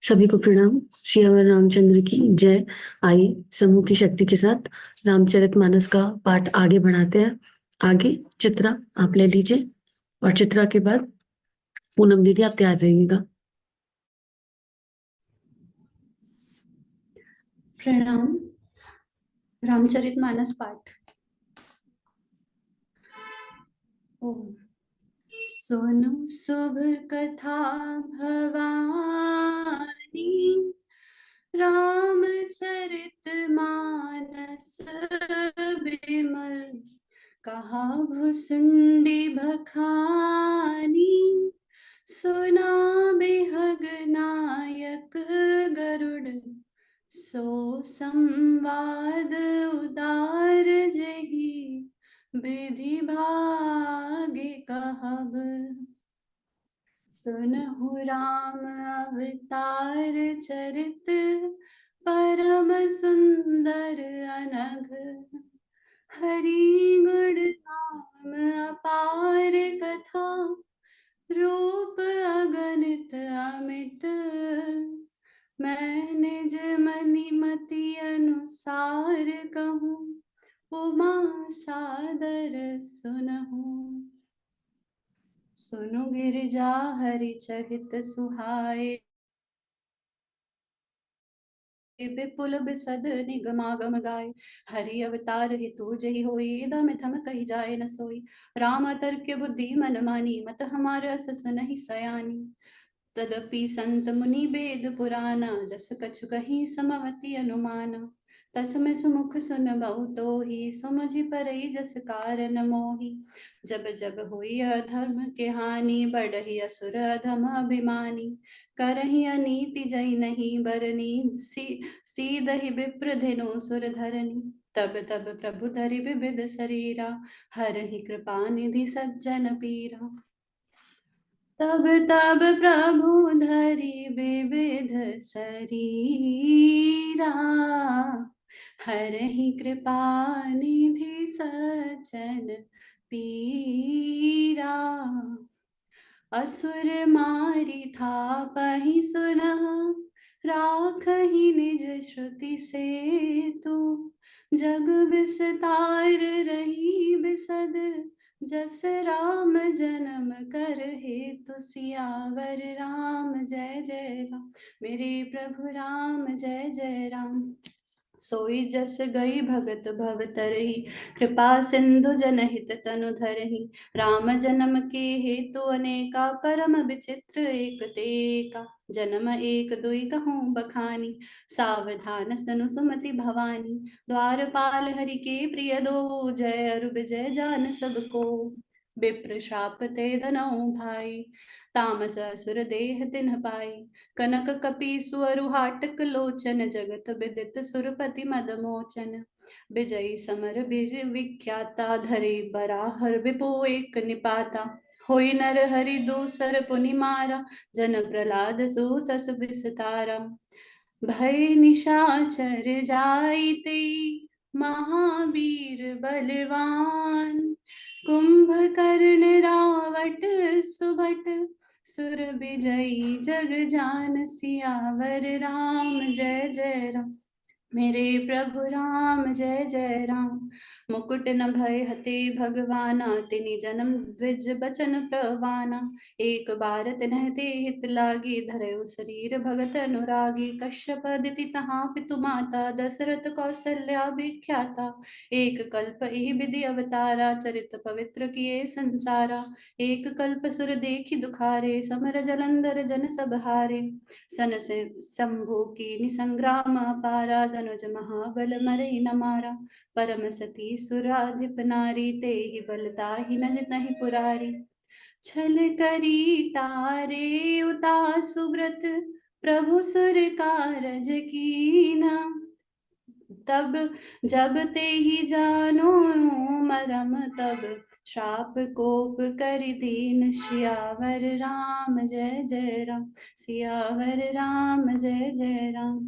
सभी को प्रणाम। सियावर रामचंद्र की जय। आइए समूह की शक्ति के साथ रामचरितमानस का पाठ आगे बढ़ाते हैं। आगे चित्रा आप ले लीजिए और चित्रा के बाद पूनम दीदी आप तैयार रहिएगा। प्रणाम। रामचरितमानस पाठ। ओम। सुनो शुभ कथा भवानी, रामचरितमानस बिमल, कहा भुसुंडी बखानी, सुना बिहग नायक गरुड़, सो संवाद उदार जही, विधि भागे कहब। सुनहु राम अवतार चरित, परम सुंदर अनघ, हरि गुण नाम अपार कथा, रूप अगणित अमिट, मैं निज मनि मति अनुसार कहूँ, उमा सादर सुनहु। सुनु गिरिजा हरि चरित सुहाए, विपुल बिसद निगमागम गाय, हरि अवतार हेतु जहि होई, दम थम कही जाए न सोई, राम तर्क बुद्धि मन मानी, मत हमार अस सुनहि सयानी, तदपि संत मुनि वेद पुराना, जस कछु कहीं समवती अनुमाना, तस्मै सुमुख सुनबहु तोहि, सुमझि परई जस कारण मोहि, जब जब हुई अधर्म के हानि, बढ़ही असुर अधम अभिमानी, करही अनीति जई नहीं बरनी, सीदहि विप्र धेनु सुर धरनी, तब तब प्रभु धरि विविध शरीरा, हरहि कृपा निधि सज्जन पीरा, तब तब प्रभु धरि विविध शरीरा, हरहि कृपा निधि सज्जन पीरा, असुर मारि थापहि सुनहा, राखहि निज श्रुति सेतु, जग विस्तार रही बिसद, जस राम जन्म कर हेतु, सियावर राम जय जय राम, मेरे प्रभु राम जय जय राम, सोई जस गई भगत भवतरही, कृपा सिंधु जनहित तनु धरही, राम जन्म के हेतु अनेका, परम विचित्र एक तेका, जन्म एक दुई कहूँ बखानी, सावधान सनु सुमति भवानी, द्वारपाल हरि के प्रिय दो, जय अरु विजय जान सबको, विप्र शाप ते धनऊ भाई, तामस असुर देह तिन्ह पाई, कनक कपि सुअरु हाटक लोचन, जगत विदित सुरपति मद मोचन, विजयी समर वीर विख्याता, धरे बराहर विपो एक निपाता, होई नर हरि दूसर पुनि मारा, जन प्रहलाद सो सस विस्तारा, भय निशाचर जाइते महावीर बलवान, कुंभकर्ण रावट सुभट, सुर विजयी जग जान, सियावर राम जय जय राम, मेरे प्रभु राम जय जय राम, मुकुट न भय हते भगवाना, तिनि जन्म द्विज बचन प्रवाना, एक बार तिन्हते हित लागी, धरयो शरीर भगत अनुरागी, कश्यप दिति तहाँ पितु माता, दशरथ कौसल्या विख्याता, एक कल्प एहि विधि अवतारा, चरित पवित्र किए संसारा, एक कल्प सुर देखि दुखारे, समर जलंधर जन सब हारे, सन से शंभु की निसंग्राम अपारा, धनुज महाबल मरई न मारा, परम सती सुराधिप नारी, ते ही बलताहि न जितहि पुरारी, छल करी टारे उतासु व्रत, प्रभु सुर कारज कीना, तब जब ते ही जानो मरम, तब शाप कोप कर दीन, सियावर राम जय जय राम, सियावर राम जय जय राम,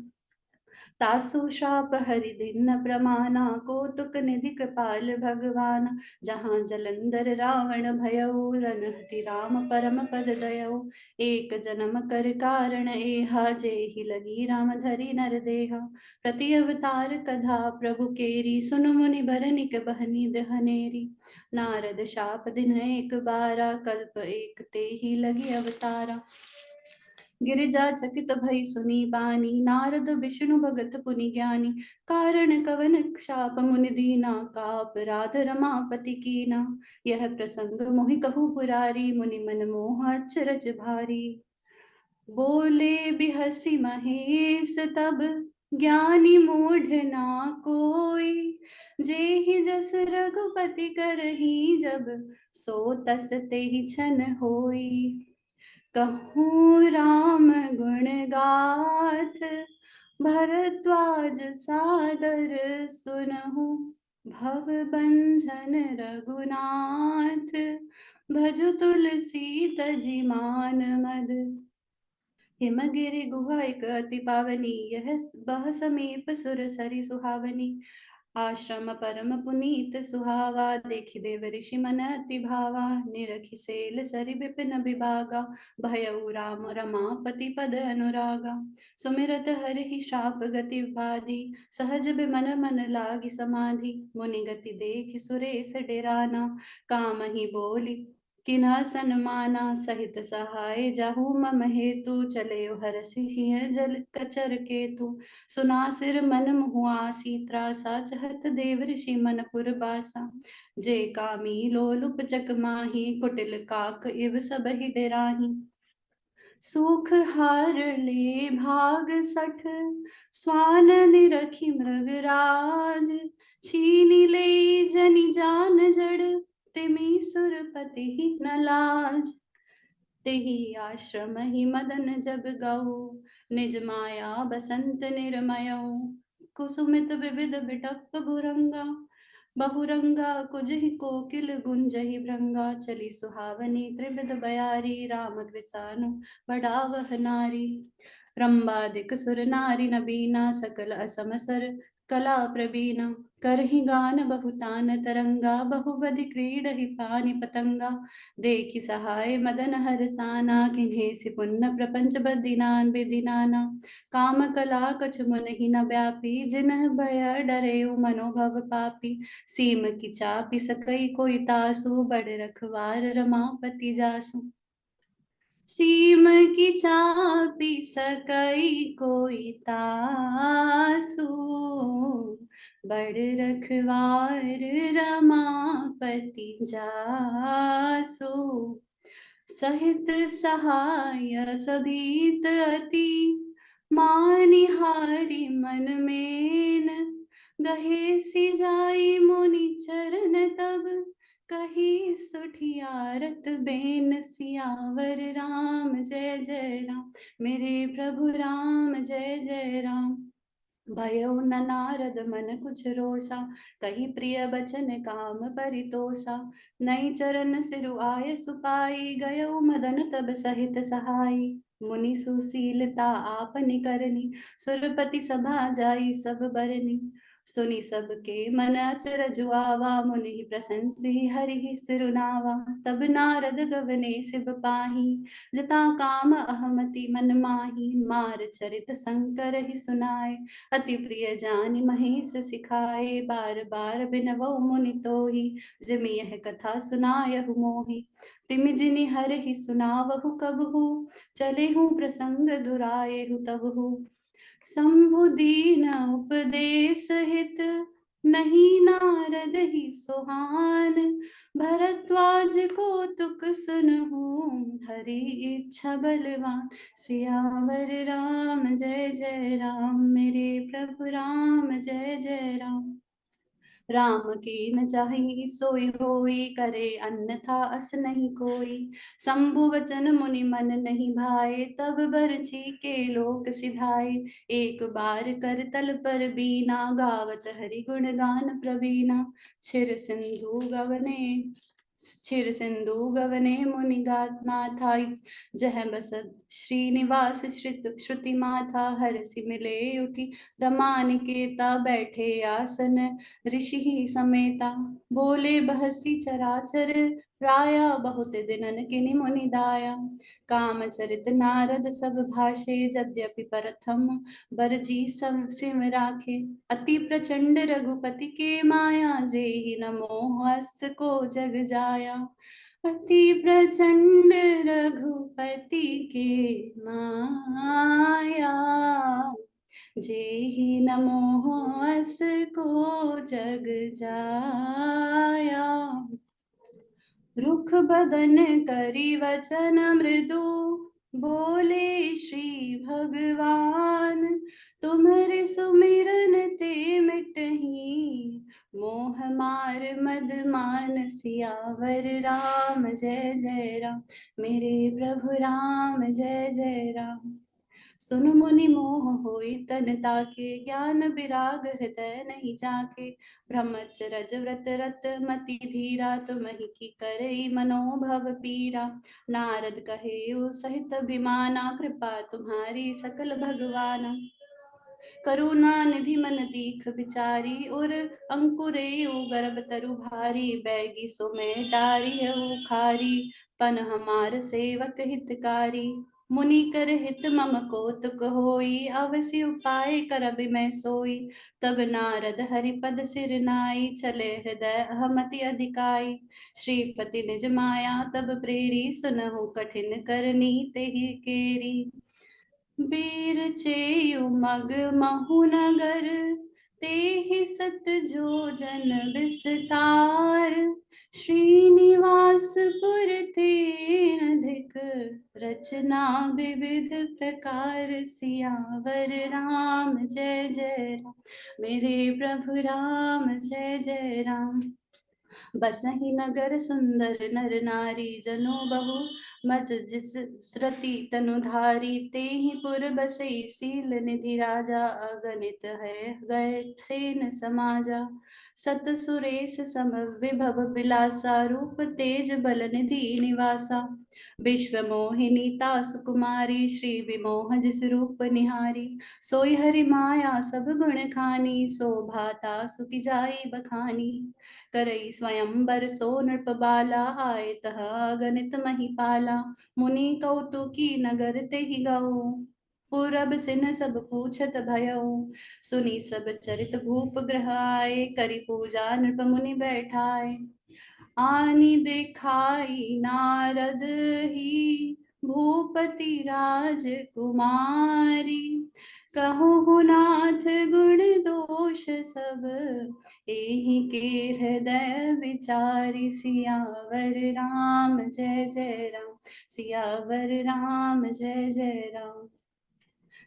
तासु श्राप हरि दिन प्रमाना, कौतुक निधि कृपाल भगवान। जहाँ जलंधर रावण भयउ, रनहति राम परम पद दयउ। एक जन्म कर कारण एहा, जेहि लगी राम धरि नर देहा। प्रति अवतार कधा प्रभु केरी, सुन मुनि बरनिक बहनी दहनेरी। नारद शाप दिन एक बारा, कल्प एक ते ही लगी अवतारा। गिरिजा चकित भई सुनी बानी, नारद विष्णु भगत पुनि ज्ञानी। कारण कवन शाप मुनि दीना, का अपराध रमापति कीना। यह प्रसंग मोहि कहु पुरारी, मुनि मन मोह अचरज भारी। बोले बिहसी महेश तब, ज्ञानी मूढ़ ना कोई। जेहि जस रघुपति करही जब, सो तस तेहि छन होई। कहूँ राम गुण गाथ, भरद्वाज सादर सुनहु। भव बंधन रघुनाथ, भजु तुलसी तजि मान मद। हिमगिरि गुहा एक अति पावनी, यह बह समीप सुर सरि सुहावनी। आश्रम परम पुनीत सुहावा, देखि देव ऋषि मन अति भावा। निरखि सेल सरि विपिन विभागा, भयउ राम रमापति पद अनुरागा। सुमिरत हरिहि श्राप गति बाधी, सहज बिमन मन लागी समाधि। मुनि गति देखि सुरेश डेराना, कामहि बोली किन्हा सन्माना। सहित सहाय जाहु मम हेतु, चले हरषि जल कचर केतु। सुना सिर मन मुहुआसी त्रासा, चहत देव ऋषि मन पुरबासा। जे कामी लोलुप चक माही, कुटिल काक इव सबहि डेराही। सूख हार ले भाग सठ, स्वान निरखि मृगराज। छीनि ले जनि जान जड़, तिमि सुरपति न लाज। तेहि आश्रम ही मदन जब गऊ, निज माया बसंत निर्मयऊ। कुसुमित विविध बिटप भुरंगा, बहुरंगा कुजहि कोकिल गुंजहि भृंगा। चली सुहावनी त्रिविध बयारी, राम कृसानु बढ़ावह नारी। रंबादिक सुर नारी नबीना, सकल असम सर कला प्रवीणा। करहि गान बहुतान तरंगा, बहुबधि क्रीडहि पानि पतंगा। देखि सहाय मदन हरसाना, किन्हेसि पुन्न प्रपंच बदिनान विदिनाना। काम कला कछु मुनहि न व्यापी, जिनह भय डरे मनोभव पापी। सीम की चापि सकई कोई तासु, बड़ रखवार रमापति जासु। सीम की चापी सकई कोई तासु, बड़ रखवार रमापति जासु। सहित सहाय सभीत अति, मानिहारी मन मेन। गहे सिजाई मुनि चरण तब, कही सुठियारत बेन। सियावर राम जय जय राम, मेरे प्रभु राम जय जय राम। भयो न नारद मन कुछ रोषा, कही प्रिय बचन काम परितोषा। नई चरण सिरु आय सुपाई, गयो मदन तब सहित सहाई। मुनि सुशीलता आपनि करनी, सुरपति सभा जाई सब बरनी। सुनि सबके मन अचरज आवा, मुनि प्रशंसी हरि सिरुनावा। तब नारद गगने शिव पाही, जता काम अहमति मन माही। मार चरित शंकर ही सुनाए, अति प्रिय जानि महेश सिखाए। बार बार बिनवौ मुनि तोहि, जिमि यह कथा सुनायहु मोहि। तिमि जिनि हरहि सुनावहु कबहु, चलेहु प्रसंग दुरायहु तबहु। शंभु दीन उपदेश हित, नहीं नारद ही सुहान। भरद्वाज कौतुक सुनहु, हरि इच्छा बलवान। सियावर राम जय जय राम, मेरे प्रभु राम जय जय राम। राम की न चाही सोई होई, करे अन्यथा अस नहीं कोई। शंभु वचन मुनि मन नहीं भाए, तब बरछी के लोक सिधाए। एक बार कर तल पर बीना, गावत हरि गुण गान प्रवीणा। छिर सिंधु गवने क्षीर सिंधु गवने मुनि नाथा, जह बसत श्रीनिवास श्रुति माथा, हरसि मिले उठी रमानिकेता, बैठे आसन ऋषि ही समेता, बोले बहसी चराचर राया, बहुत दिनन किनि मुनि दाया, काम चरित नारद सब भाषे, यद्यपि प्रथम बरजी सब सिम राखे, अति प्रचंड रघुपति के माया, जेहि न मोह अस को जग जाया, अति प्रचंड रघुपति के माया, जेहि न मोह अस को जग जाया, रुख बदन करी वचन मृदु, बोले श्री भगवान, तुम्हारे सुमिरन ते मिटही मोह मार मद मान, सियावर राम जय जय राम, मेरे प्रभु राम जय जय राम, सुन मुनि मोह होई तन ताके, ज्ञान विराग हृदय नहीं जाके, ब्रह्मचरज व्रत रत मति धीरा, तुमहि की करई मनोभव पीरा, नारद कहे सहित अभिमाना, कृपा तुम्हारी सकल भगवाना, करुणा निधि मन दीख बिचारी, और अंकुरे गर्भ तरु भारी, बैगी सो मैं डारी है खारी, पन हमार सेवक हितकारी, मुनि कर हित मम कौतुक होई, अवसि उपाय करब मैं सोई, तब नारद हरिपद सिर नाई, चले हृदय अहमति अधिकाई, श्रीपति निज माया तब प्रेरी, सुनहु कठिन करनी तेहि केरी, बीर चेयु मग महु नगर, तेहि सत जो जन विस्तार, श्रीनिवासपुर ते अधिक रचना, विविध प्रकार, सियावर राम जय जय राम, मेरे प्रभु राम जय जय राम, बसहि नगर सुंदर नर नारी, जनो बहु मज जिस श्रुति तनुधारी, तेहि पुर बसई सील निधि राजा, अगणित है गए सेन समाजा, सत सुरेश सम विभव विलासा, रूप तेज बल निधि निवासा, विश्व मोहिनी तासु कुमारी, श्री विमोह जिस रूप निहारी, सोई हरि माया सब गुण खानी, शोभा तासु की जाई बखानी, करई स्वयंवर सो नृप बाला, आए तह गणित महिपाला, मुनि कौतुकी नगर तेहि गऊ, पूरब सिन सब पूछत भयऊ, सुनी सब चरित भूप ग्रह आए, करी पूजा नृप मुनि बैठाए, आनी दिखाई नारद ही भूपति राजकुमारी, कहु नाथ गुण दोष सब, एहि के हृदय विचारी, सियावर राम जय जय राम, सियावर राम जय जय राम,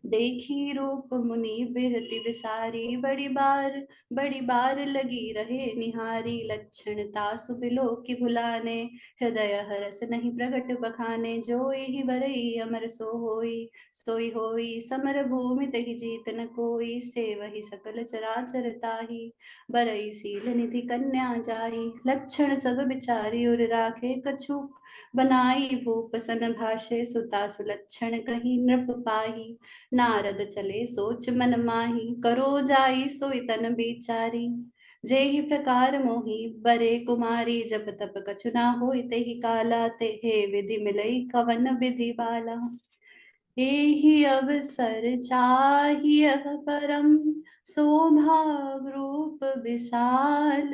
देखी रूप मुनि बिरति विसारी, बड़ी बार लगी रहे निहारी, लक्षण तासु बिलो की भुलाने, हृदय हरस नहीं प्रगट बखाने, जो यही बरई अमर सो होई समर भूमि तहि जीत न कोई, से वही सकल चराचर ताही, बरई सील निधि कन्या जाही, लक्षण सब बिचारी उर राखे, कछु बनाई भूप सन भाषे, सुता सुलक्षण कहीं नृप पाही, नारद चले सोच मन माही, करो जाई सोई तन बिचारी, जेहि प्रकार मोहि बरे कुमारी, जब तप कछु ना होई तेहि काला, तेहे विधि मिलई कवन विधि बाला, एहि अवसर चाहिए परम शोभा रूप विशाल,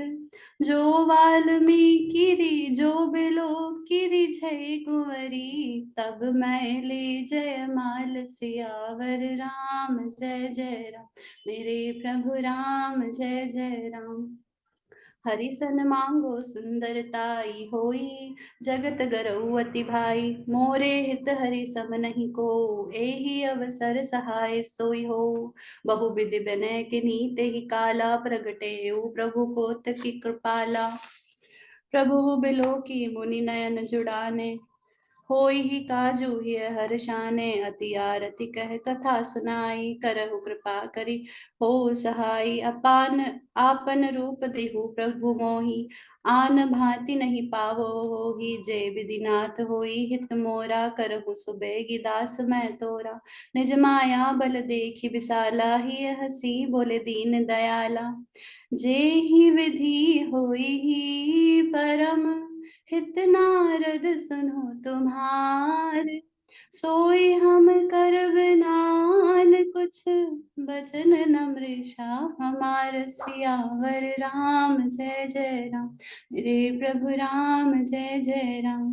जो वाल्मीकि जो बिलो किरी जय कुंवरी, तब मैं ले जय माल, सियावर राम जय जय राम, मेरे प्रभु राम जय जय राम, हरि सन मांगो सुंदरताई होई, जगत गरऊ अति भाई, मोरे हित हरि सम नहीं को, एहि अवसर सहाय सोई हो, बहु विधि विनय के नीते ही काला, प्रगटे प्रभु कोत की कृपाला, प्रभु बिलो की मुनि नयन जुड़ाने, होई ही काजू ही हर्षाने, अति आरती कह कथा सुनाई, करहु कृपा करी हो सहाई, अपान आपन रूप देहु प्रभु मोहि, आन भांति नहीं पावो होहि, जे विधिनाथ होई हित मोरा, करहु सुबेगी दास मैं तोरा, निज माया बल देखि विशाला, ही हसी बोले दीन दयाला, जे ही विधि होई ही परम, हित नारद सुनो तुम्हार, सोई हम कर बिनान कुछ, बचन न मृषा हमार, सियावर राम जय जय राम, मेरे प्रभु राम जय जय राम।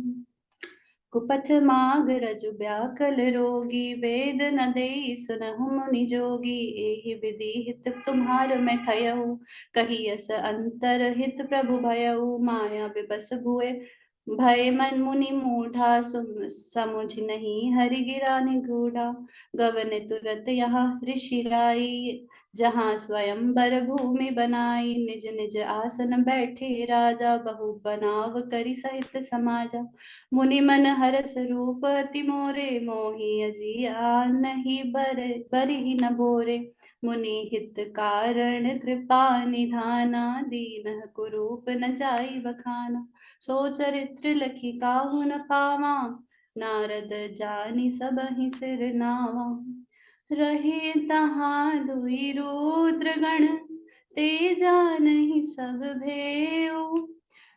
कुपथ माग रजु व्याकल रोगी, वेद न देई सुनहु मुनि जोगी, एहि विधि हित तुम्हार मैं ठयहु, कहियस अंतर हित प्रभु भयहु, माया विबस भुए भय मन मुनि मूढ़ा, समुझ नहीं हरि गिरा निगूढ़ा, गवन तुरत यहाँ ऋषि राई, जहाँ स्वयंवर भूमि बनाई, निज निज आसन बैठे राजा, बहु बनाव करी सहित समाजा, मुनि मन हरस रूप अति मोरे, मोहि अजिया नहीं बरहि न बोरे, मुनि हित कारण कृपा निधाना, दीन कुरूप न जाई बखाना, सो चरित्र लखी काहू न पावा, नारद जानि सबहि सिर नावा, रहे तहाँ दुई रुद्र गण, ते जानहि सब भेउ,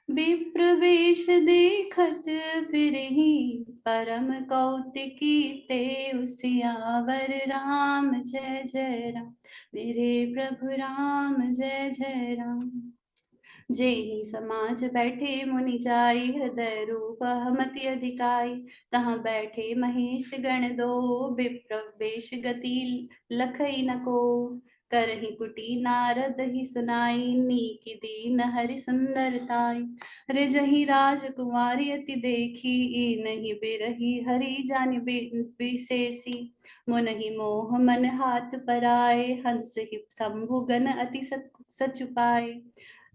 विप्र वेश देखत फिरहि, परम कौतिकी ते सियावर राम जय जय राम, मेरे प्रभु राम जय जय राम। जेहि समाज बैठे मुनि जाई, हृदय रूप हमति अधिकाई, तहाँ बैठे महेश गण दो, विप्र वेश गति लखई न को, करहि कुटी नारद ही सुनाई, नीकी दीन हरि सुंदरताई, हृजहि राजकुमारी अति देखी, नहीं बिरही हरि जानि विशेषी, मुनहि मोह मन हाथ पराए, हंस ही शंभु गण अति सचुपाए,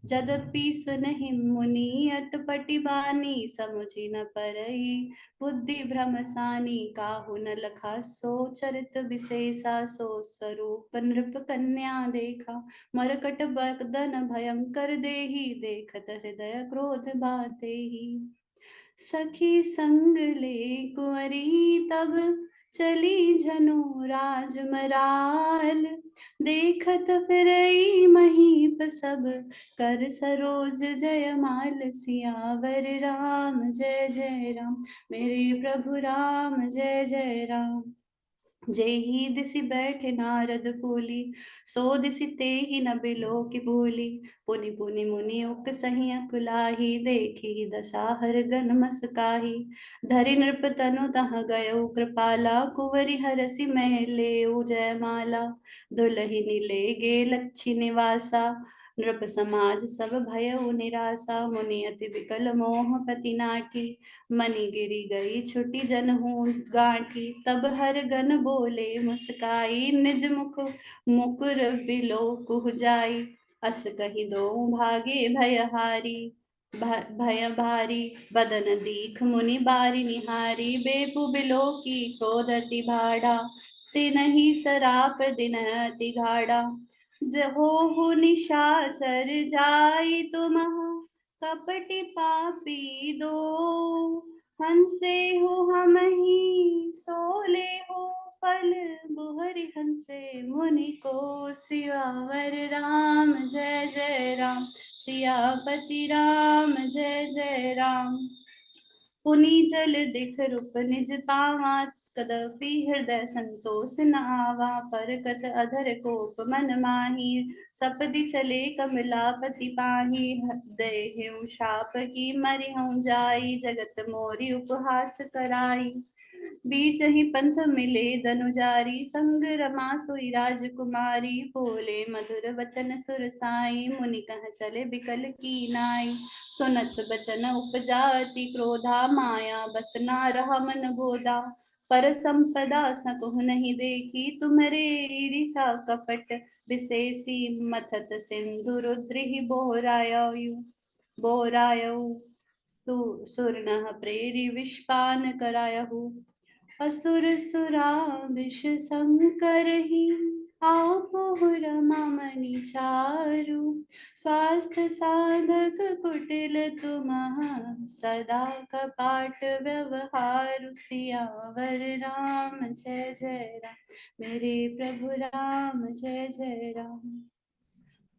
जदपि सुनहि मुनि अटपटि बानी, समुझि न परई बुद्धि भ्रम सानी, काहू न लखा सो चरित विशेषा, सो स्वरूप नृप कन्या देखा, मरकट बदन भयंकर देहि, देखत हृदय क्रोध बातेहि, सखी संग ले कुंवरी तब, चली झनु राजमराल, देखत फिरई महीप सब, कर सरोज जयमाल, सियावर राम जय जय राम, मेरे प्रभु राम जय जय राम। जेहि दिसि बैठे नारद फूली, सो दिसि तेहि न बिलो की भूली, पुनि पुनि मुनि उक सही अकुलाही, देखी दशा हर गन मसकाही, धरि नृप तनु तहाँ गयो कृपाला, कुंवरी हरसि मैं लेऊ जयमाला, दुलहिनी ले गे लच्छी निवासा, नृप समाज सब भयउ निरासा, मुनि अति विकल मोह पति नाठी, मनि गिरी गई छुटी जनहू गांठी, तब हर गन बोले मुस्काई, निज मुख मुकुर बिलो कुह जाई, अस कहि दो भागे भयहारी, भय भारी, बदन दीख मुनि बारी निहारी, बेपु बिलो की क्रोधति भाड़ा, तिनहि सराप दिन अति घाड़ा, हो निशाचर जाई तुम, कपटि पापी दो, हंसे हो हम ही सोले हो फल, बुहरि हंसे मुनि को, सियावर राम जय जय राम, सियापति राम जय जय राम। पुनि जल दिख रूप निज पावा, कदपि हृदय संतोष न आवा, परकत अधर कोप मन माही, सपदि चले कमलापति पाही, देहु शाप की मरिहु जाई, जगत मोरी उपहास कराई, बीच ही पंथ मिले धनुजारी, संग रमा सोई राजकुमारी, बोले मधुर वचन सुर साई, मुनि कह चले बिकल की नाई, सुनत बचन उपजा अति क्रोधा, माया बस ना रहा मन बोधा, पर संपदा सकहु नहीं देखी, तुम्हारे ईर्षा कपट विशेषी, मथत सिंधु रुद्र ही बोरायु बोरायु, सुरनः प्रेरि विषपान करायहु असुर सुरा विष संकरहि आपो रमा मनि चारु स्वास्थ्य साधक कुटिल तुम सदा कपाट व्यवहारु सियावर राम जय जय राम मेरे प्रभु राम जय जय राम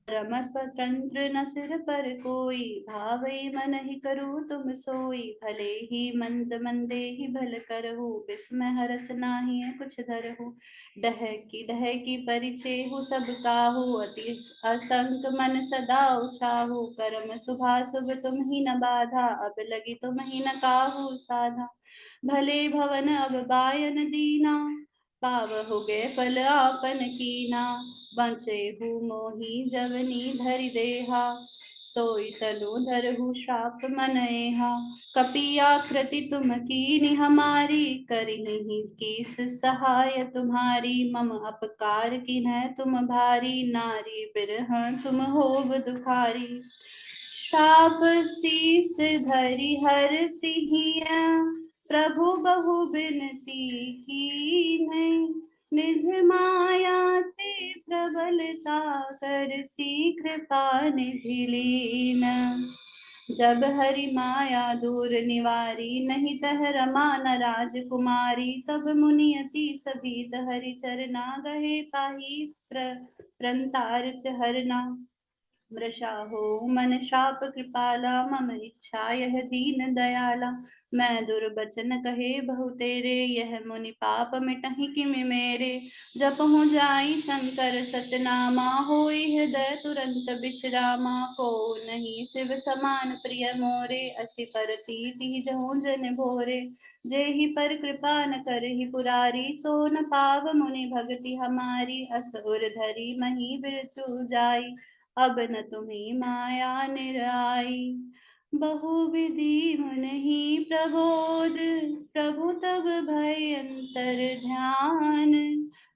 परम स्वतंत्र न सिर पर कोई भावै मन ही करू तुम सोई भले ही मंद मंदे ही भल करहु विस्मय हरस नाही कुछ धरहु डह की परिचय हु सब काहू अति असंक मन सदा उछाहू करम शुभा शुभ तुम ही न बाधा अब लगी तुम ही न काहू साधा भले भवन अब बायन दीना पावहु गे फल आपन कीना बचेहु मोहि जवनी धरि देहा सोई तनु धरहु श्राप मनएहा कपि आकृति तुम कीनी हमारी करही कीस सहाय तुम्हारी मम अपकार किन्ह तुम भारी नारी बिरहण तुम होव दुखारी श्राप शीस धरि हर सिहिया प्रभु बहु बिनती की निज माया ते प्रबलता कर सी कृपा निधि लीन जब हरि माया दूर निवारी नहीं तह रमा न राजकुमारी तब मुनि अति सभीत हरि चरना गहे पाही प्रंतारित हरना मृषा हो मन शाप कृपाला मम इच्छा यह दीन दयाला मैं दुर्बचन कहे बहु तेरे यह मुनि पाप मिटहि किमि मेरे जपहु जाई शंकर सतनामा होई हृदय तुरंत विश्रामा को नहीं शिव समान प्रिय मोरे असी पर तीति जहु जन भोरे जेहि पर कृपा न करहि पुरारी सो न पाव मुनि भगति हमारी असुर धरी मही बिरचु जाई अब न तुम्ही माया निराई बहुविधि मुनहि प्रबोध प्रभु तब भय अंतर ध्यान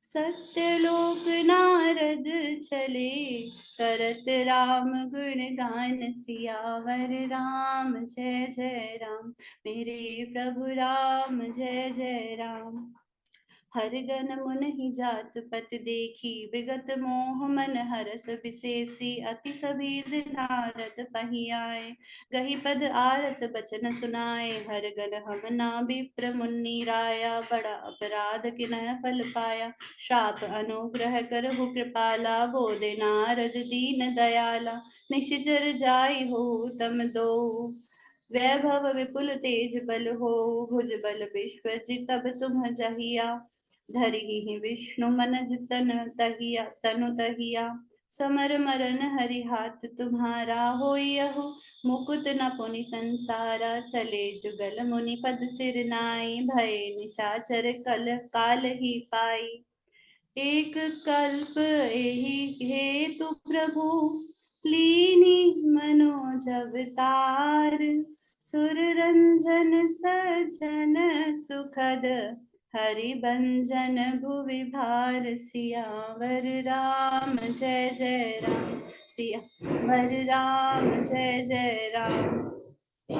सत्यलोक नारद चले करत राम गुण गान सियावर राम जय जय राम मेरे प्रभु राम जय जय राम हर गन मुन ही जात पत देखी विगत मोह मन हरस विशेषी अति सभीद नारद पही आए गही पद आरत बचन सुनाए हर गन हम ना विप्र मुन्नी राया बड़ा अपराध किन्ह फल पाया शाप अनुग्रह करहु कृपाला बोले नारद दीन दयाला निशिचर जाई हो तम दो वैभव विपुल तेज बल हो भुज बल विश्व जितब तुम जहिया धरिहि विष्णु मन तन तहिया तनु तहिया समर मरन हरि हाथ तुम्हारा होयहु मुकुट न पुनि संसारा चले जुगल मुनि पद सिर नाई भय निशाचर कल काल ही पाई एक कल्प एहि हेतु प्रभु लीनी मनोज अवतार सुर रंजन सज्जन सुखद हरिभंजन भुवि भार सियावर राम जय जय राम सियावर राम जय जय राम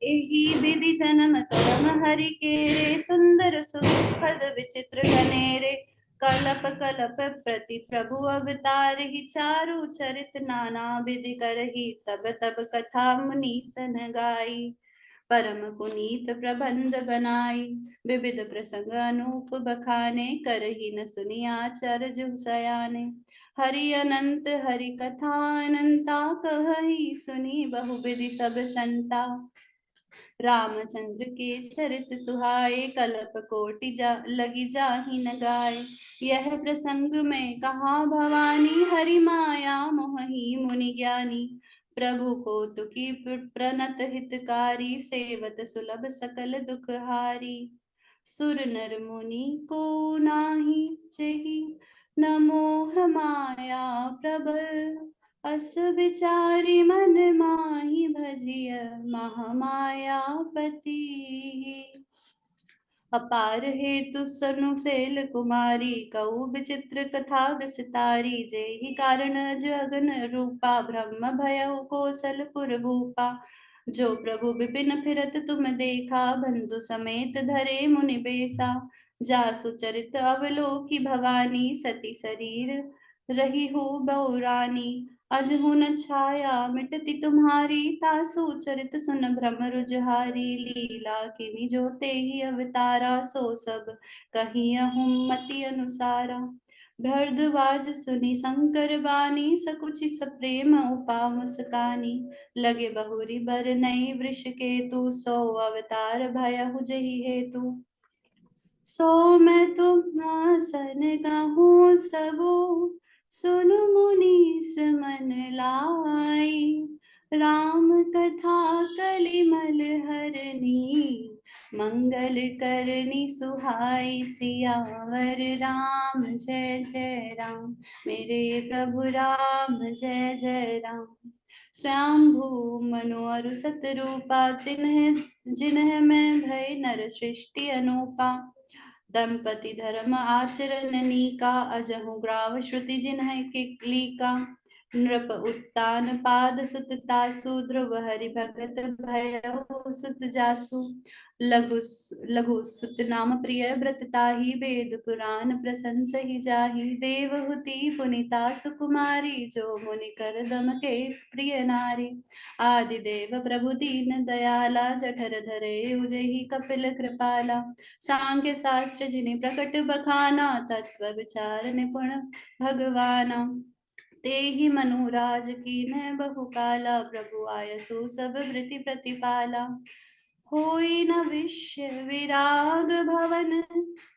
एहि विधि जन्म कर्म हरि केरे सुंदर सुखद विचित्र घनेरे कलप कलप प्रति प्रभु अवतार ही चारु चरित नाना विधि करही तब तब कथा मुनि सन गाई परम पुनीत प्रबंध बनाई विविध प्रसंग अनूप बखाने करही न सुनिया चरजु सयाने हरि अनंत हरि कथा अनंता कहि सुनी बहु विधि सब संता रामचंद्र के चरित सुहाए कल्प कोटि लगी जाहि न गाय यह प्रसंग में कहा भवानी हरि माया मोहि मुनि ज्ञानी प्रभु को तुकी प्रणत हितकारी सेवत सुलभ सकल दुखहारी सुर नर मुनि को नाही चहि न मोह माया प्रबल अस विचारी मन माहि भजिय महामायापति अपार हेतु सनु सेल कुमारी कऊ विचित्र कथा विस्तारी जेहि कारण जगन रूपा ब्रह्म भयउ कोसलपुर भूपा जो प्रभु विपिन फिरत तुम देखा, बंधु समेत धरे मुनि बेसा। जासु चरित अवलोकी भवानी, सती शरीर रही हो बहुरानी। अजहु न छाया मिटती तुम्हारी, तासु चरित सुन भ्रम रुजहारी। लीला किनी जो तेहि अवतारा, सो सब कहियहु मति अनुसारा। भरद्वाज सुनी शंकर बानी, सकुचि सप्रेम उपा मुस्कानी। लगे बहुरी बर नई वृष केतु, सो अवतार भयहु जहि हेतु। सो मैं तुम सन कहूँ सबो, सुनु मुनीस मन लाई। राम कथा कलिमल हरनी, मंगल करनी सुहाई। सियावर राम जय जय राम, मेरे प्रभु राम जय जय राम। स्वयंभू मनु अरु सतरूपा, तिन्ह जिन्ह में भय नर सृष्टि अनूपा। दंपति धर्म आचरण नीका, अजहु ग्राव श्रुति जिन्ह किलीका। नृप उत्तान पाद सुत तासु, ध्रुव हरि भगत भयहु सुत जासु। लघु लघु सुत नाम प्रिय व्रत ताहि, वेद पुराण प्रशंसहि जाहि। देवहूति पुनीता सुकुमारी, जो मुनि कर दम के प्रिय नारी। आदि देव प्रभु दीन दयाला, जठर धरे उजहि कपिल कृपाला। सांख्य शास्त्र जिन्हें प्रकट बखाना, तत्व विचार निपुण भगवाना। तेहि मनुराज कीन्ह बहुकाला, प्रभु आयसु सब वृत्ति प्रतिपाला। होई न विश्य विराग भवन,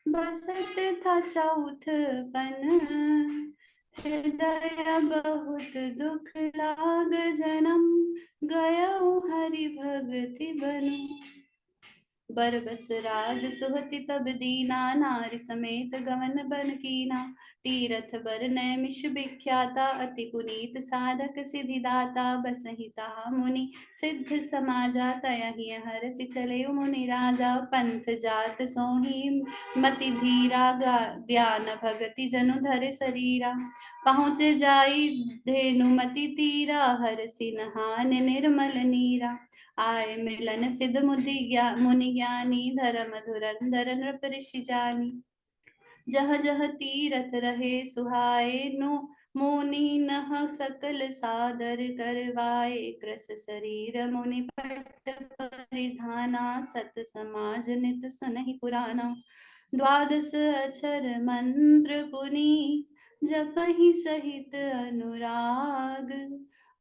बसत था चौथ पन। हृदय बहुत दुख लाग जन्म, गयउ हरि भगति बनु। बरबस राज सुहति तब दीना, नारी समेत गमन बन कीना। तीरथ बर नैमिष विख्याता, अति पुनीत साधक सिद्धिदाता। बसहि ताहा मुनि सिद्ध समाजा, तयहि हरसि चले मुनि राजा। पंथ जात सोहि मति धीरा, ज्ञान भगति जनु धरे शरीरा। पहुँचे जाई धेनुमति तीरा, हरसि नहान निर्मल नीरा। आय मिलन सिद्ध मुनि ज्ञानी, धर्म धुरंधर नृप ऋषि जानी। जह जह तीरथ रहे सुहाए, नो मुनि नह सकल सादर करवाए। कृस शरीर मुनि पट परिधाना, सत समाज नित सुनहि पुराना। द्वादश अक्षर मंत्र पुनि, जपहि सहित अनुराग।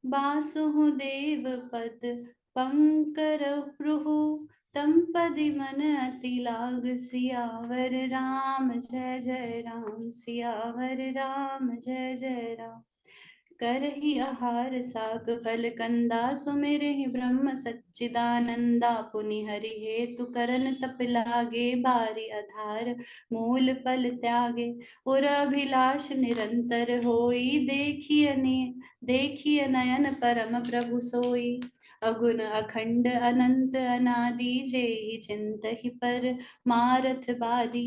बासुहु देव पद पंकर प्रुहु, तम पदि मन अति लाग। सियावर राम जय जय राम, सियावर राम जय जय राम। करहि आहार साग फल कंदा, सुमिरहि ब्रह्म सच्चिदानंदा। पुनि हरि हेतु करन तप लागे, बारी आधार मूल फल त्यागे। उर अभिलाष निरंतर होई, देखिए नयन परम प्रभु सोई। अगुण अखंड अनंत अनादि, जेहि चिंतहि पर मारथ बादी।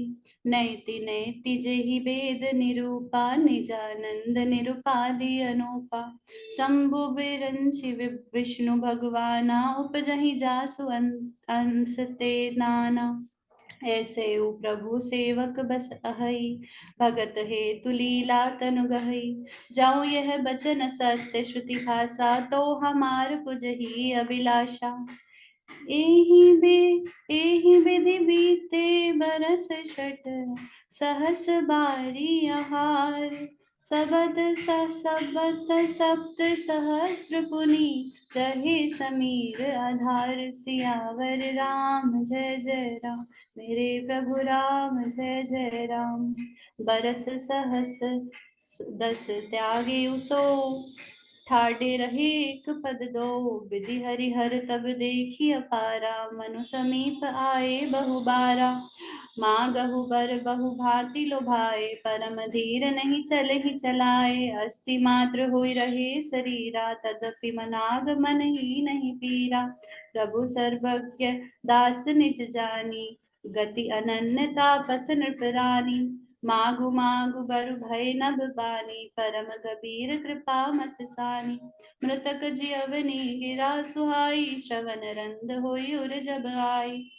नैति नैति जेहि वेद निरूपा, निजानंद निरुपादि अनूपा। शंभु बिरंचि विष्णु भगवाना, उपजहि जासु अंस ते नाना। ऐसे उ प्रभु सेवक बस अहै, भगत हेतु लीला तनु गहै। जाऊं यह बचन सत्य श्रुति भाषा, तो हमार पुजहि अभिलाषा। एहि विधि बीते बरस छठ, सहस बारी आहार। सबत सप्त सहस्त्र पुनि, रहे समीर आधार। सियावर राम जय जय राम, मेरे प्रभु राम जय जय राम। बरस सहस 10 त्यागे उसो, ठाडे रहे एक पद दो। विधि हरिहर तब देखी अपारा, मनु समीप आए बहुबारा। मांगहु बर बहु भांति लुभाए, परम धीर नहीं चले ही चलाए। अस्थि मात्र होई रहे शरीरा, तदपि मनाग मन ही नहीं पीरा। प्रभु सर्वज्ञ दास निज जानी, गति अनन्य तापस नृपरानी। मागु मागु बरु भय नभ बानी, परम कबीर कृपा मत सानी। मृतक जियवनी गिरा सुहाई, श्रवण रंद होई उर जब आई।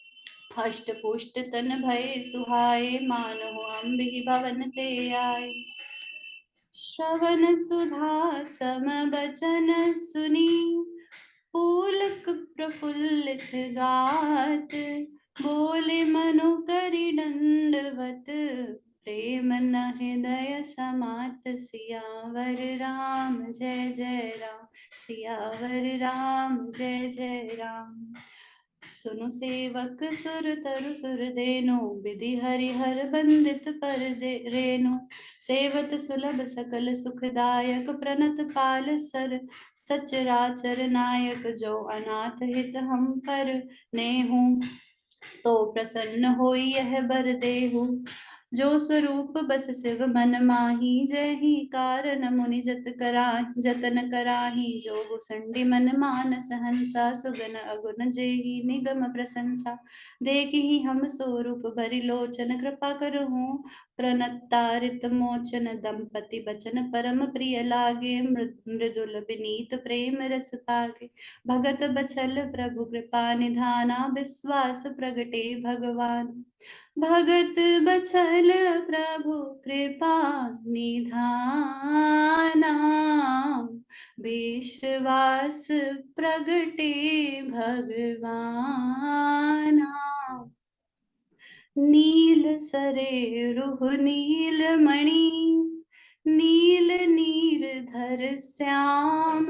हष्ट पुष्ट तन भय सुहाए, मानो अम्बिहि भवन ते आए। श्रवण सुधा सम बचन सुनी, पुलक प्रफुल्लित गात। बोले मनु करि दंडवत, प्रेम न हृदय समात। सियावर राम जय जय राम, सियावर राम जय जय राम। सुनु सेवक सुर तरु सुर देनो, विधि हरिहर बंदित पर दे रेनु। सेवत सुलभ सकल सुखदायक, प्रणत पाल सर सचराचर नायक। जो अनाथ हित हम पर नेहु, तो प्रसन्न होई यह बर देहु। जो स्वरूप बस शिव मन माही, जय ही कारण मुनि जतन कराही। जो भुसंडी मन मानस हंसा, सुगन अगुन जेहि निगम प्रशंसा। देखि हम स्वरूप भरि लोचन, कृपा करहु प्रणतारित मोचन। दंपति बचन परम प्रिय लागे, मृदुल विनीत प्रेम रस पागे। भगत बचल प्रभु कृपा निधाना, विश्वास प्रगटे भगवान। भगत बचल प्रभु कृपा निधाना, विश्वास प्रगटे भगवाना। नील सरे रुह नील मणि, नील नीरधर श्याम।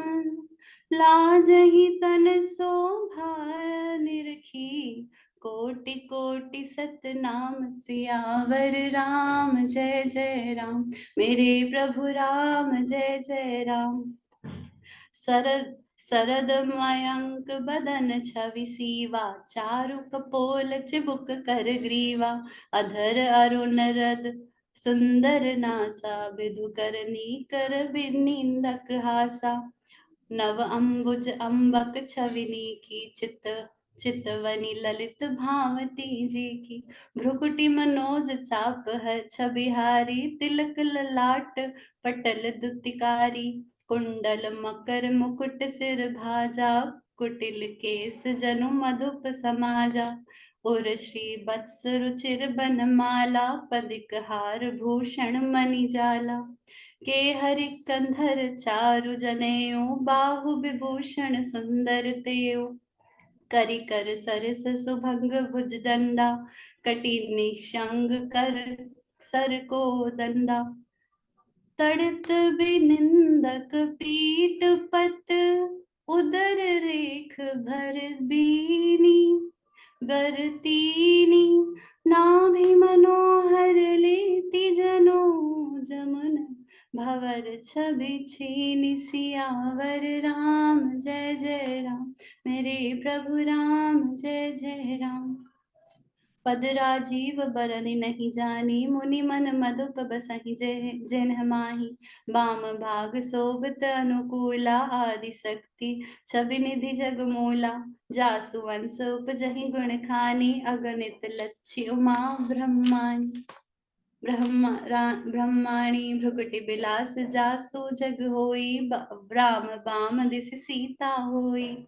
लाजहि तन शोभा निरखी, कोटि कोटि सतनाम। सियावर राम जय जय राम, मेरे प्रभु राम जय जय राम। शरद शरद मयंक बदन छवि सीवा, चारु कपोल चिबुक कर ग्रीवा। अधर अरुण रद सुंदर नासा, विधु कर नीकर बिनिंदक हासा। नव अंबुज अम्बक छविनी की, चितवनी ललित भावती जी की। भ्रुकुटी मनोज चाप है छबिहारी, तिलक ललाट पटल दुतिकारी। कुंडल मकर मुकुट सिर भाजा, कुटिल केस जनु मधुप समाजा। उर्वशी वत्स रुचिर बनमाला, पदिक हार भूषण मणि जाला। के हरि कंधर चारु जनेऊ, बाहु विभूषण सुंदर तेऊ। करि कर सरस सुभंग भुजदंडा, कटी निशंग कर सर को दंडा। तड़ित बिनिंदक पीठ पत, उदर रेख भर बीनी। बरतीनी नाभि मनोहर लेति जनो, जमुन भवर छवि छीनि। सियावर राम जय जय राम, मेरे प्रभु राम जय जय राम। पद राजीव बरनि नहीं जानी, मुनि मन मधुप बसहि जेनह माही। बाम भाग शोभित अनुकूला, आदि शक्ति छवि निधि जग मूला। जासु वंश उपजहि गुण खानी, अगणित लच्छी उमा ब्रह्मानी। ब्रह्माणी भ्रुकुटि बिलास, जासु जग होई। राम बाम दिसि सीता होई।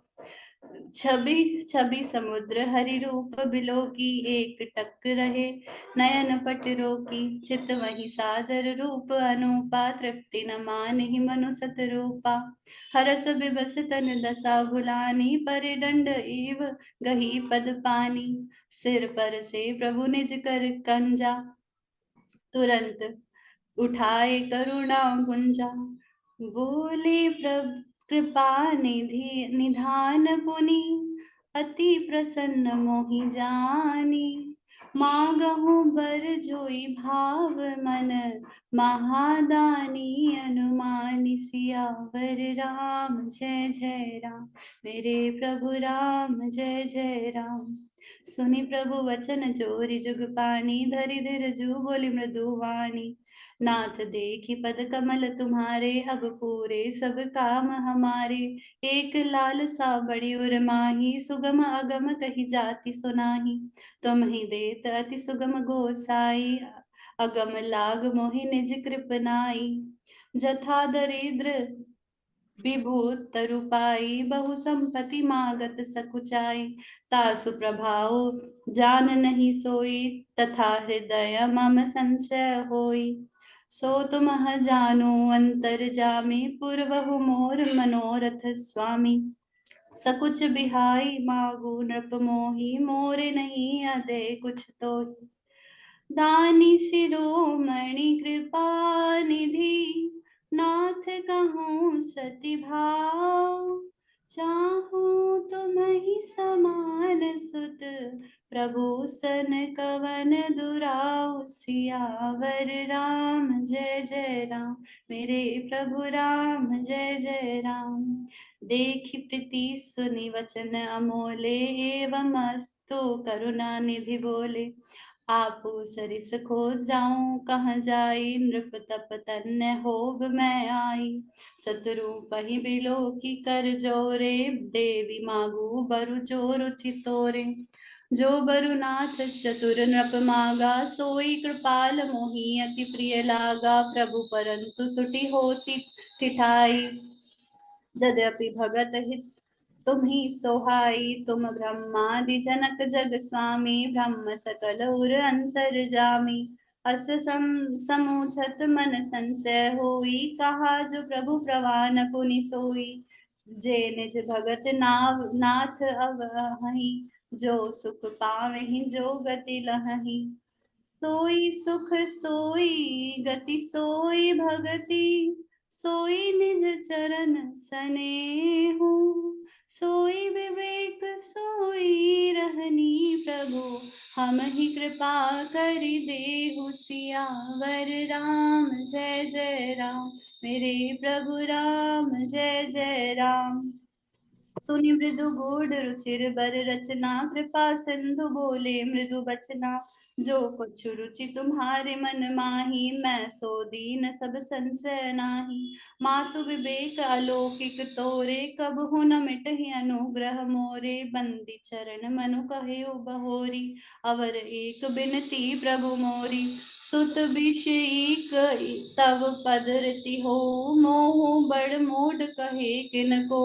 छवि छवि समुद्र हरि रूप बिलो की, एक टक रहे नयन पट रोकी। चित वही सादर रूप अनूपा, तृप्ति न मानहि मनु सत रूपा। हरस बिबस तन दशा भुलानी, परिडंड इव गही पद पानी। सिर पर से प्रभु निज कर कंजा, तुरंत उठाए करुणा गुंजा। बोले प्रभु कृपा निधि निधान पुनि, अति प्रसन्न मोहि जानी। मागहु बर जोई भाव मन, महादानी अनुमानी। सियावर राम जय जय राम, मेरे प्रभु राम जय जय राम। सुनि प्रभु वचन जोरि जुग पानी, धरि धीर जू बोली मृदु वाणी। नाथ देखी पद कमल तुम्हारे, अब पूरे सब काम हमारे। एक लाल सा बड़ी उर माही, सुगम अगम कही जाति सुनाही। तुम ही देत अति सुगम गोसाई, अगम लाग मोहि निज कृपनाई। जथा दरिद्र विभूत तरुपाई, बहु संपत्ति मागत सकुचाई। तासु प्रभाव जान नहीं सोई, तथा हृदय मम संशय होई। सो तुम जानो अंतर जामी, पूर्वहु मोर मनोरथ स्वामी। सकुच बिहाई मागु नृप मोही, मोरे नहीं अदे कुछ तोही। दानी शिरोमणि कृपा निधि, नाथ कहूँ सति भाव। चाहूँ तुम ही समान सुत, प्रभु सन कवन दुराव। सियावर राम जय जय राम, मेरे प्रभु राम जय जय राम। देखि प्रीति सुनि वचन अमोले, एवं अस्तु करुणा निधि बोले। आपो सरिस खोज जाऊं कहाँ जाई, नृप तप तन्य होब मैं आई। सतरु पहि बिलो की कर जोरे, देवी मागू बरु जोरु चितोरे। जो बरुनाथ चतुर नृप मागा, सोई कृपाल मोहि अति प्रिय लागा। प्रभु परंतु सुटी होती ठिठाई, यद्यपि भगत हित तुम ही सोहाई। तुम ब्रह्मादि जनक जग स्वामी, ब्रह्म सकल उर अंतर जामी। अस समूझत मन संशय होई, कहा जो प्रभु प्रवान पुनि सोई। जे निज भगत नाथ अवहि, जो सुख पावहि जो गति लहहि। सोई सुख सोई गति सोई भगति, सोई निज चरण सनेहु। सोई विवेक सोई रहनी, प्रभु हम ही कृपा करि देहु। सियावर राम जय जय राम, मेरे प्रभु राम जय जय राम। सुनि मृदु गूढ़ रुचिर बर रचना, कृपा सिंधु बोले मृदु बचना। जो कुछ रुचि तुम्हारे मन माही, मैं सो दीन सब संशय नाही। मातु विवेक अलौकिक तोरे, कबहु न मिटहि अनुग्रह मोरे। बंदी चरण मनु कहे बहोरी, अवर एक बिनती प्रभु मोरी। सुत विषयिक तव पद रति हो, मोहु बड़ मूढ़ कहे किनको।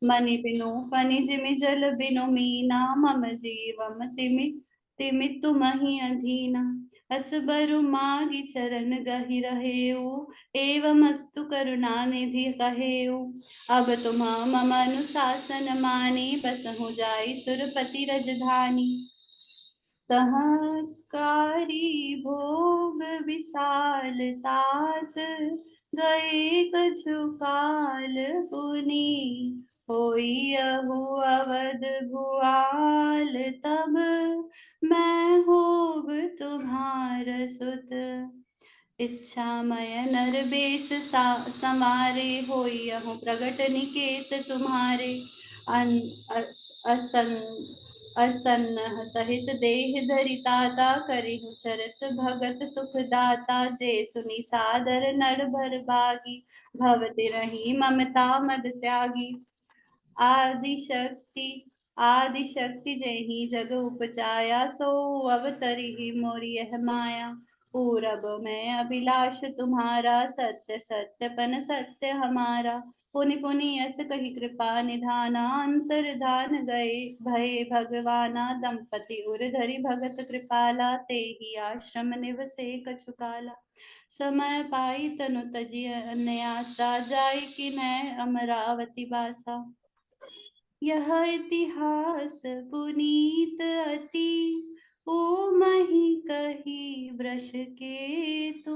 मनि बिनु फनि जिमि जल बिनु मीना, मम जीवम तिमि तिमि तुमहि अधीना। अस बरु मागी चरण गहि रहेऊ, एवं अस्तु करुणा निधि कहेऊ। अब तुम मम अनुशासन मानी, बसहु जाई सुरपति रजधानी। तहाँ कारी भोग विशाल तात, गए कछु काल पुनि। होई अहु अवध भुआल, तब मैं होब तुम्हार सुत। इच्छामय नर बेस समारे, होई अहु प्रगट निकेत तुम्हारे। अन असन असन्न सहित देह धरि ताता, करिहु चरत भगत सुख दाता। जे सुनि सादर नर भर भागी, भवति रही ममता मद त्यागी। आदिशक्ति आदिशक्ति जय जग उपजाया, सो अवतरी मोरी यह माया। पूरब में अभिलाष तुम्हारा, सत्य सत्यपन सत्य हमारा। पुनि पुनि यस कही कृपा निधाना, अंतर धान गए भय भगवाना। दंपति उर धरि भगत कृपाला, ते ही आश्रम निवसे कछु काला। समय पाई तनु तजि अन्यासा, जाय कि मैं अमरावती बासा। यह इतिहास पुनीत अति, ओ मही कही वृष के तू।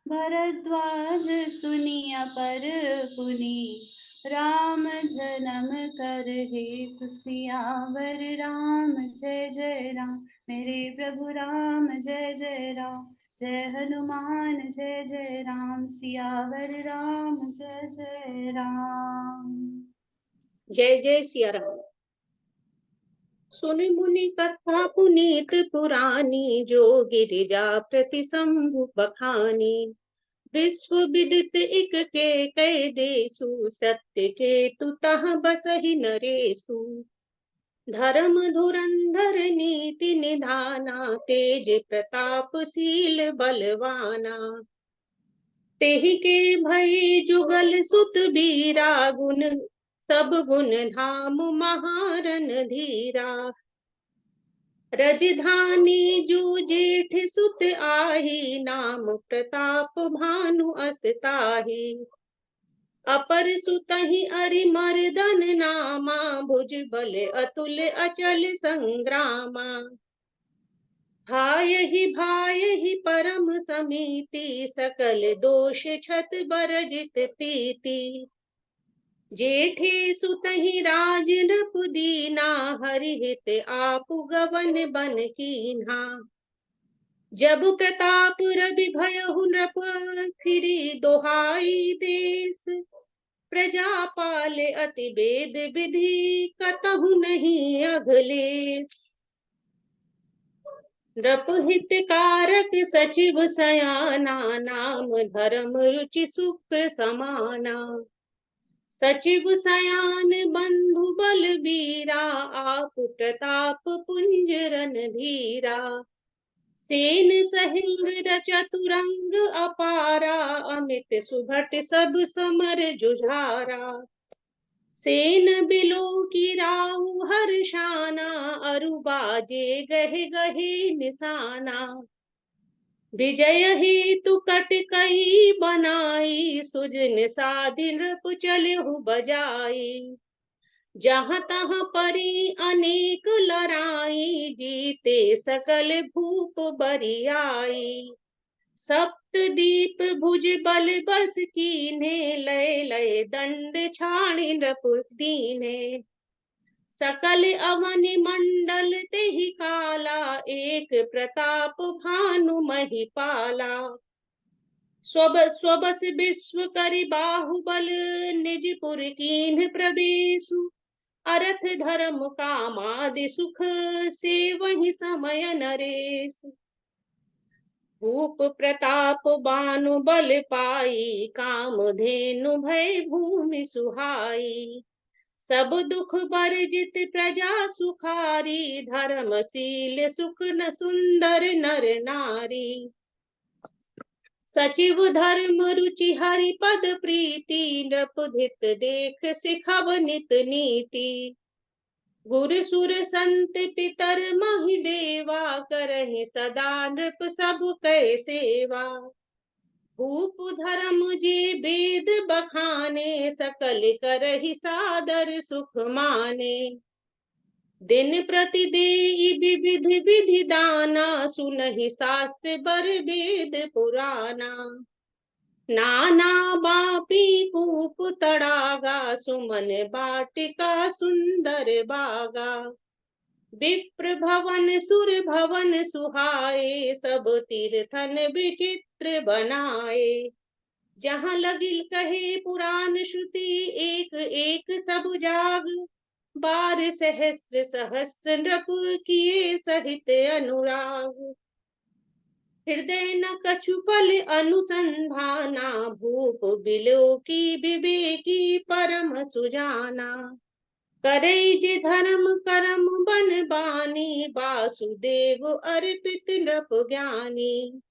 भरद्वाज सुनिया पर पुनि, राम जन्म कर हे सियावर राम जय जय राम, मेरे प्रभु राम जय जय राम। जय हनुमान जय जय राम, सियावर राम जय जय राम। जय जय सिया राम। सुनि मुनि कथा पुनीत पुरानी, जो गिरिजा प्रति शंभु बखानी। विश्व विदित इक के कै देसु, सत्य के तु तहाँ बसहि नरेसु। धर्म धुरंधर नीति निधाना, तेज प्रतापशील बलवाना। तेहि के भय जुगल सुत बीरा, गुण सब गुण धाम महारन धीरा। रजधानी जो जेठ सुत आही, नाम प्रताप भानु अस ताही। अपर सुतहि अरि मर्दन नामा, भुज बल अतुल अचल संग्रामा। भायहि भायहि परम समीति, सकल दोष छत बरजित प्रीति। जेठे सुतहि राज नृप दीना, हरिहित आपु गवन बन कीन्हा। जब प्रताप रवि भयहु नृप, फिरी दोहाई देश। प्रजा पाले अति वेद विधि, कतहु नहीं अघलेश। नृप हितकारक सचिव सयाना, नाम धर्म रुचि सुख समाना। सचिव सयान बंधु बलबीरा, आप प्रताप पुंज रणधीरा। सेन सहिंद रचतुरंग अपारा, अमित सुभट सब समर जुझारा। सेन बिलो की राहु हर्षाना, अरु बाजे गहे गहे निशाना। विजय हेतु कट कई बनाई, सुजन साधि नृप चलहु बजाई। जहाँ तहाँ परी अनेक लड़ाई, जीते सकल भूप बरियाई। सप्त दीप भुज बल बस कीन्हे, लय लय दंड छाणि नृप दीन्हे। सकल अवनि मंडल तेहि काला, एक प्रताप भानु महिपाला। स्वबस विश्व करि बाहुबल, निज पुर कीन्ह प्रवेशु। अरथ धर्म कामादि सुख, सेवहि समय नरेश। भूप प्रताप बानु बल पाई, कामधेनु भय भूमि सुहाई। सब दुख बरजित प्रजा सुखारी, धर्मशील सुख न सुंदर नर नारी। सचिव धर्म रुचि हरि पद प्रीति, नृपधित देख सिखव नित नीति। गुर सुर संत पितर महि देवा, करहि सदा नृप सब कै सेवा। भूप धर्म जे वेद बखाने, सकल करहि सादर सुख माने। दिन प्रति देई विविध विधि दाना, सुनहि शास्त्र बर वेद पुराना। नाना बापी कूप तड़ागा, सुमन बाटिका सुंदर बागा। विप्र भवन सुर भवन सुहाए, सब तीर्थन विचित्र बनाए। जहाँ लगिल कहे पुराण श्रुति, एक एक सब जाग। बार सहस्त्र सहस्त्र नृप किए सहित अनुराग। हृदय न कछु फल अनुसंधाना, भूप बिलो की विवेकी परम सुजाना। करे जे धर्म करम बन बानी, वासुदेव अर्पित नृप ज्ञानी।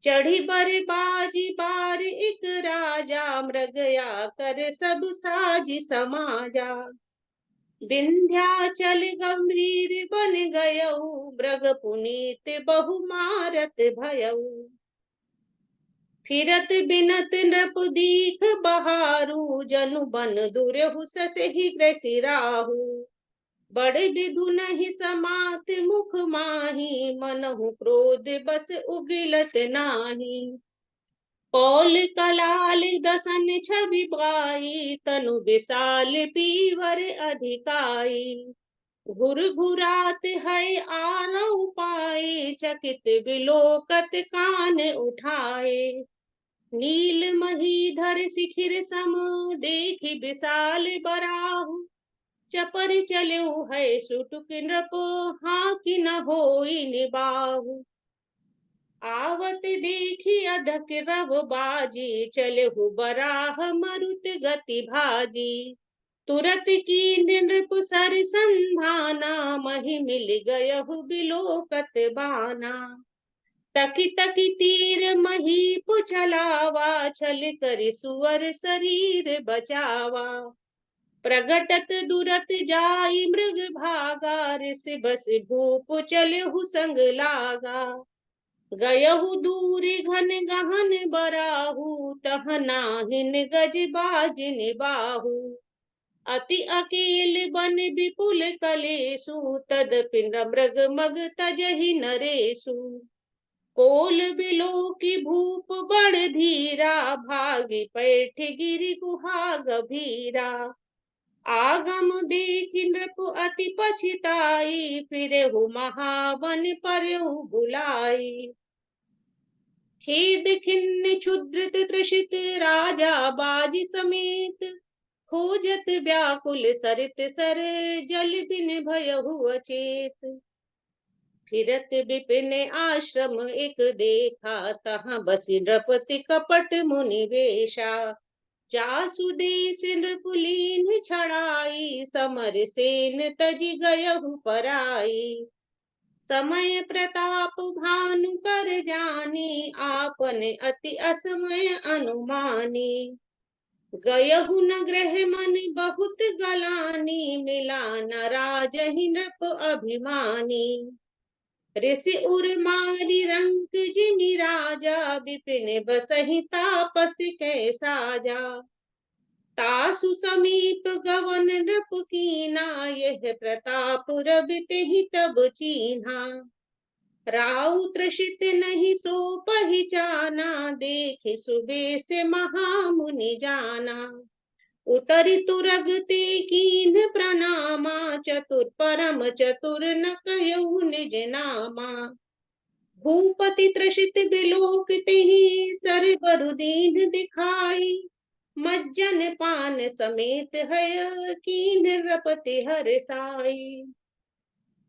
चढ़ी बर बाजी बार एक राजा, मृगया कर सब साजी समाजा। विंध्याचल गंभीर बन गयऊ, मृग पुनीत बहु मारत भयऊ। फिरत बिनत नृप दीख बहारू, जनु बन दुरहु ससहि ग्रसिराहू। बड़ विधु नहि समात मुख माही, मनहु क्रोध बस उगिलत नाही। कौल कलाल दसन छवि बाई, तनु विशाल पीवर अधिकाई। घुर घुरात है आनौ पाए, चकित विलोकत कान उठाए। नील महीधर शिखिर सम, देखि विशाल बराहु। चपर चलऊ है सुटुक नृप, हाकि न होई निबाहु। आवत देखी अधक रव बाजी, चलहु बराह मरुत गति भाजी। तुरत की नृप सर संधाना, मही मिल गयहु बिलोकत बाना। तकी तकी तीर मही पुछलावा, छल करि सुअर शरीर बचावा। प्रगटत दुरत जाई मृग भागा, रिस बस भूप चलहु संग लागा। गयहु दूरी घन गहन बराहु, तह नाहिन गज बाज निबाहु। अति अकेल बन विपुल कलेसु, तदपि मृग मग तजहि नरेसु। कोल बिलो की भूप बड़ धीरा, भागी पैठ गिरि गुहा गभीरा। आगम देखि नृप अति पछिताई, फिरहु महावन परहु बुलाई। खेद खिन्न क्षुद्रत त्रसित राजा, बाजी समेत खोजत व्याकुल सरित सर, जल बिन भयहु अचेत। फिरत विपिन आश्रम एक देखा, तहाँ बसी नृपति कपट मुनि वेशा। जासु देश नृपुलीन छड़ाई, समर सेन तजि गयहु पराई। समय प्रताप भानु कर जानी, आपन अति असमय अनुमानी। गयहु न ग्रह मन बहुत गलानी, मिला न राजहि नृप अभिमानी। ऋषि उर मारी रंक जिमि राजा, विपिन बसहि तापस कै साजा। तासु समीप गवन नृप कीना, यह प्रताप रवि तब चीन्हा। राउ त्रसित नहीं सो पहिचाना, देख सुबेश महामुनि जाना। उतरि तुरग ते कीन्ह प्रणामा, चतुर परम चतुर न कयहु निज नामा। भूपति त्रसित बिलोक तेहि, सर बरु दीन दिखाई। मज्जन पान समेत हय, कीन्ह नृपति हरसाई।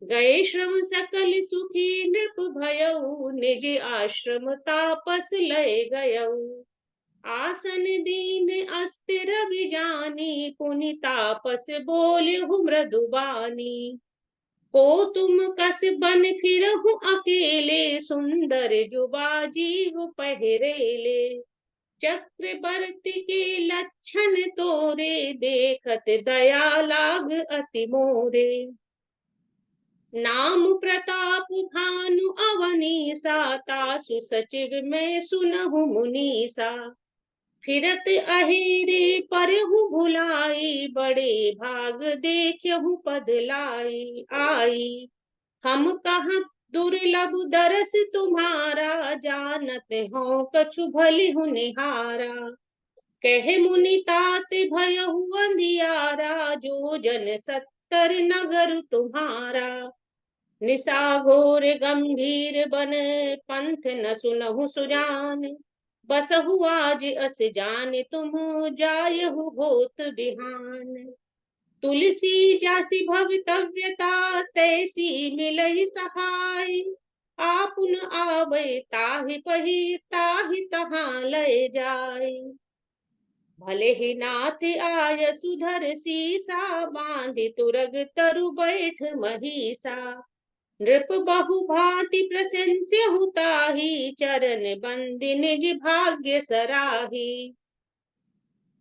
गए श्रम सकल सुखी नृप भयउ, निज आश्रम तापस लय गयउ। आसन दीन अस्थिर विजानी, पुनि तापस बोलहु मृदुबानी। को तुम कस बन फिरहु अकेले, सुंदर जुबा जीव पहरेले। चक्रवर्ती के लक्षण तोरे, देखत दया लाग अति मोरे। नाम प्रताप भानु अवनीसा, तासु सचिव में सुनहु मुनीसा। फिरत अहेरे परहु भुलाई, बड़े भाग देखहु पद लाई आई। हम कहाँ दुर्लभ दरस तुम्हारा, जानत हो कछु भलिहु निहारा। कह मुनि तात भयहु अंधियारा, जो जन 70 नगर तुम्हारा। निसाघोर गंभीर बन पंथ न सुनहु सुजान, बसहु आज अस जान तुम, जायहु होत बिहान। तुलसी जासी भवितव्यता, तैसी मिलहि सहाय। आपुन आवे ताहि पही, ताहि तहाँ लय जाय। भले ही नाथ आय सुधर सीसा, बांधि तुरग तरु बैठ महीसा। नृप बहु भांति प्रशंस्यहु ताहि, चरण बंदि निज भाग्य सराही।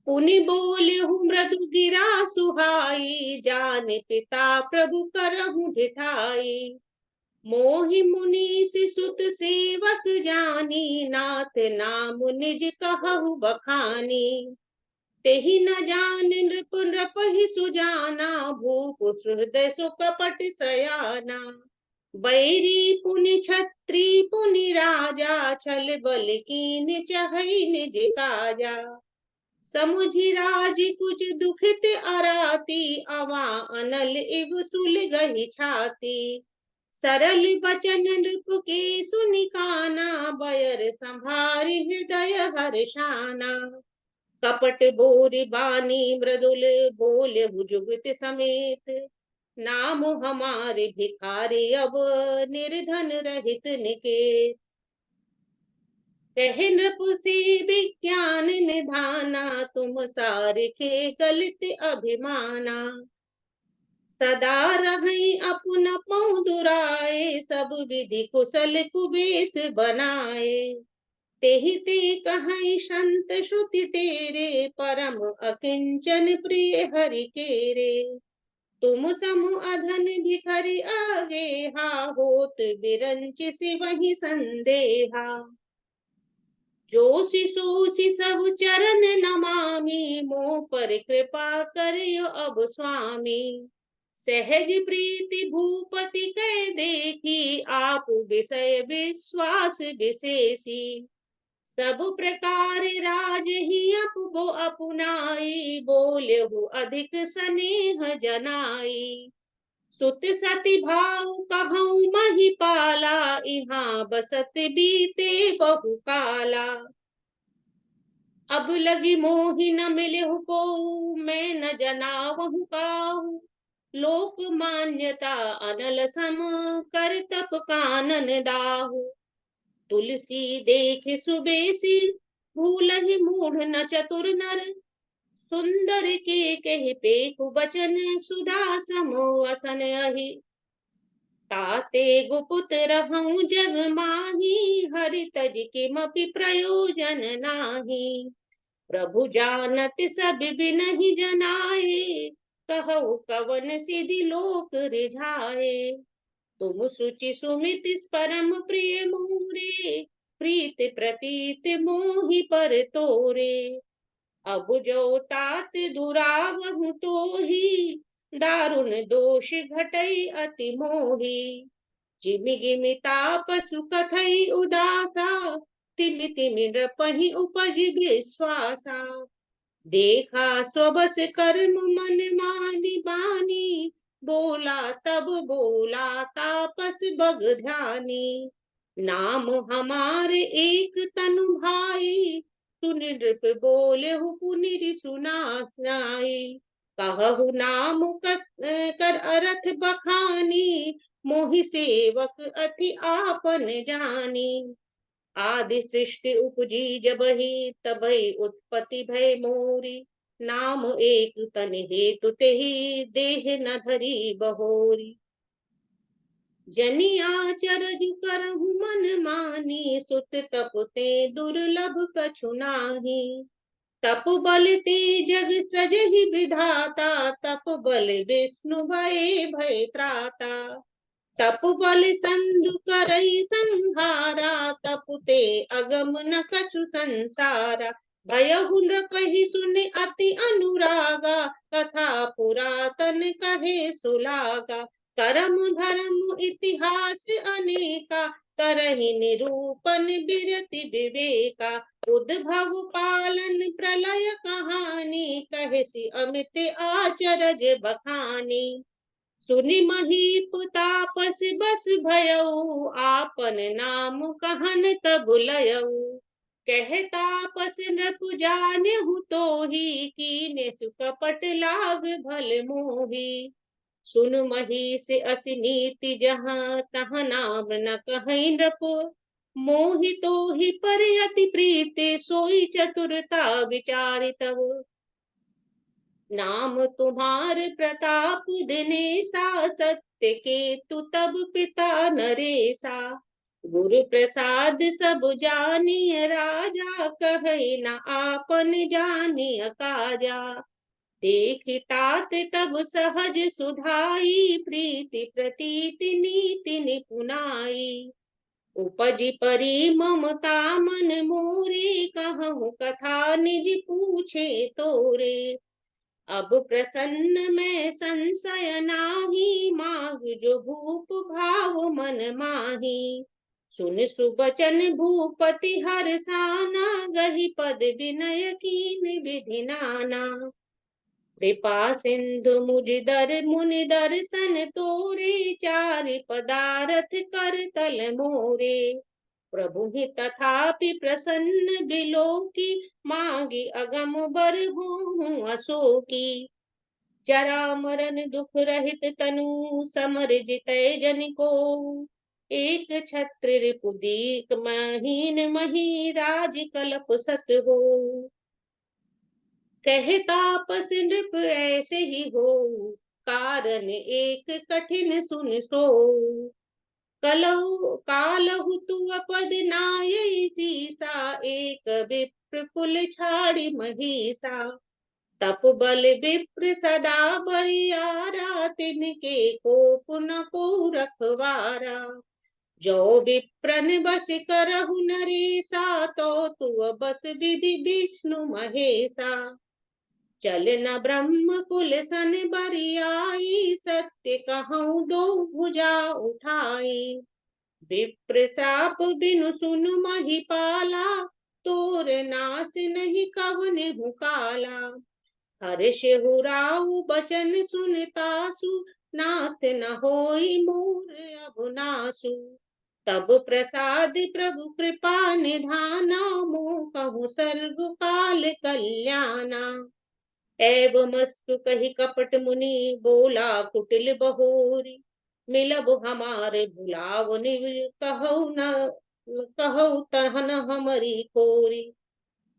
पुनि बोलहु मृदु गिरा सुहाई, जान पिता प्रभु करहु ढिठाई। मोहि मुनीस सुत सेवक जानी, नाथ नाम निज कहु बखानी। तेहि न जान नृप नृपहि सुजाना, भूप हृदय सो कपट सयाना। बैरी पुनि छत्री पुनि राजा, छल बल कीन चहई निज काजा। समुझि राज कुछ दुखित अराती, अवा अनल इव सुलगहि छाती। सरल बचन नृप के सुनि काना, बयर संभारि हृदय हर्षाना। कपट बोरि बानी मृदुल, बोलहु जुगत समेत। नाम हमारे भिखारी, अब निर्धन रहित निकेत। कहे नृप से विज्ञान निधाना, तुम सार के गलित अभिमाना। सदा रही अपना पौ दुराए, सब विधि कुशल कुबेश बनाए। तेहि ते कहीं संत श्रुति तेरे, परम अकिंचन प्रिय हरि केरे। तुम समु अधन भिखरि आगे, हा होत बिरंच से वही संदेहा। जो शिशु सब चरण नमामि, मोह पर कृपा करियो अब स्वामी। सहज प्रीति भूपति कै देखी, आप विषय विश्वास विशेषी। सब प्रकार राज ही अपो अपनाई, बोलेहु अधिक स्नेह जनाई। सुत सती भाव कहूँ महिपाला, इहाँ बसत बीते बहु काला। अब लगी मोहि न मिलहु को, मैं न जनावहु काहू। लोक मान्यता अनल सम, कर तप कानन दाहू। तुलसी देख सुबेसी, भूलहि मूढ़ न चतुर नर। सुंदर के कह पेखु बचन, सुधा समो असन अहि। ताते गुपुत रहूं जग माही, हरि तज किमपि प्रयोजन नाही। प्रभु जानत सब बिनहि जनाए, कहु कवन सिधि लोक रिझाए। तुम सुचि सुमिति परम प्रिय मोरे, प्रीत प्रतीत मोहि पर तोरे। अब जो तात दुरावहु तोहि, दारुण दोष घटई अति मोहि। जिमि गिमि तापसु कथई उदासा, तिमि तिमि नृपहि उपज विश्वासा। देखा स्वबस कर्म मन मानि बानी, बोला तब बोला तापस बग ध्यानी। नाम हमारे एक तनु भाई, सुन नृप बोलेहु पुनि सुनाई। कहु नाम कर अरथ बखानी, मोहि सेवक अति आपन जानी। आदि सृष्टि उपजी जबहि, तबहि उत्पत्ति भय मोरी। नाम एक तन हेतु तेहि, देह न धरी बहोरी। जनि आचरज करहु मन मानी, सुत तप ते दुर्लभ कछु नाही। तप बल ते जग सृजहि विधाता, तप बल विष्णु भय त्राता। तप बल संधु करई संहारा, तप ते अगम न कछु संसारा। भयहु नृपहि सुनि अति अनुरागा, कथा पुरातन कहे सुलागा। करम धर्म इतिहास अनेका, करहि निरूपण बिरति विवेका। उद्भव पालन प्रलय कहानी, कहसी अमित आचरज बखानी। सुनि महीप तापस बस भयऊ, आपन नाम कहन तब लयऊ। कह तापस नृप जानेहु तोहि, कीने सुकपट लाग भल मोहि। सुन महीस अस नीति जहाँ, तहाँ नाम न कहै नृप। मोहि तोहि पर अति प्रीति, सोई चतुरता विचारितव। नाम तुम्हार प्रताप दिनेसा, सत्य केतु तब पिता नरेसा। गुरु प्रसाद सब जानिय राजा, कहै न आपन जानिय काजा। देखि तात तब सहज सुधाई, प्रीति प्रतीति नीति निपुनाई। उपजि परि ममता मन मोरे, कहूँ कथा निज पूछे तोरे। अब प्रसन्न मैं संशय नाही, माग जो भूप भाव मन माही। सुन सुबचन भूपति हरसाना, गहि पद विनय कीन विधि नाना। कृपा सिंधु मुनि दर्शन तोरे, चारि पदारथ कर तल मोरे। प्रभु ही तथापि प्रसन्न बिलोकी, मांगी अगम बर हूँ अशोकी। जरा मरण दुख रहित तनु, समर जितै जन को। एक छत्र रिपुदीक महीन मही राज कलप सत हो। कहता पस नृप ऐसे ही हो, कारण एक कठिन सुन सो। कलहु कालहु तु अपद नाय सीसा, एक विप्र कुल छाड़ी महीसा। तप बल विप्र सदा बरियारा, तिनके कोप न को रखवारा। जो विप्रन बस करहु नरेसा, तो तुअ बस विधि विष्णु महेसा। चल न ब्रह्म कुल सन बरियाई, सत्य कहूँ दो भुजा उठाई। विप्र श्राप बिनु सुनु महिपाला, तोर नास नहीं कवने हूँ काला। हर्ष हुराऊ बचन सुनतासु, नाथ न होई मोर अब नासु। तब प्रसाद प्रभु कृपा निधाना, मोह कहूँ सर्व काल कल्याणा। एवमस्तु कही कपट मुनि, बोला कुटिल बहोरी। मिलब हमार भुलाव कहु न कहु तहन हमारी कोरी।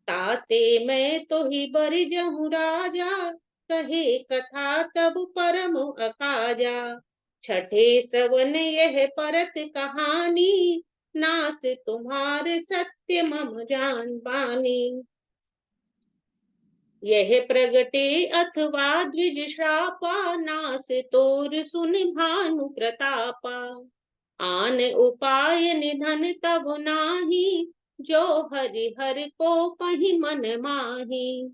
ताते मैं तो ही बर जहूँ राजा, कहे कथा तब परम अकाजा। छठे श्रवण यह परत कहानी, नास तुम्हारे सत्य मम जान बानी। यह प्रगटे अथवा द्विज श्रापा, नास तोर सुन भानु प्रतापा। आन उपाय निधन तब नाही, जो हरि हर को कहि मन माही।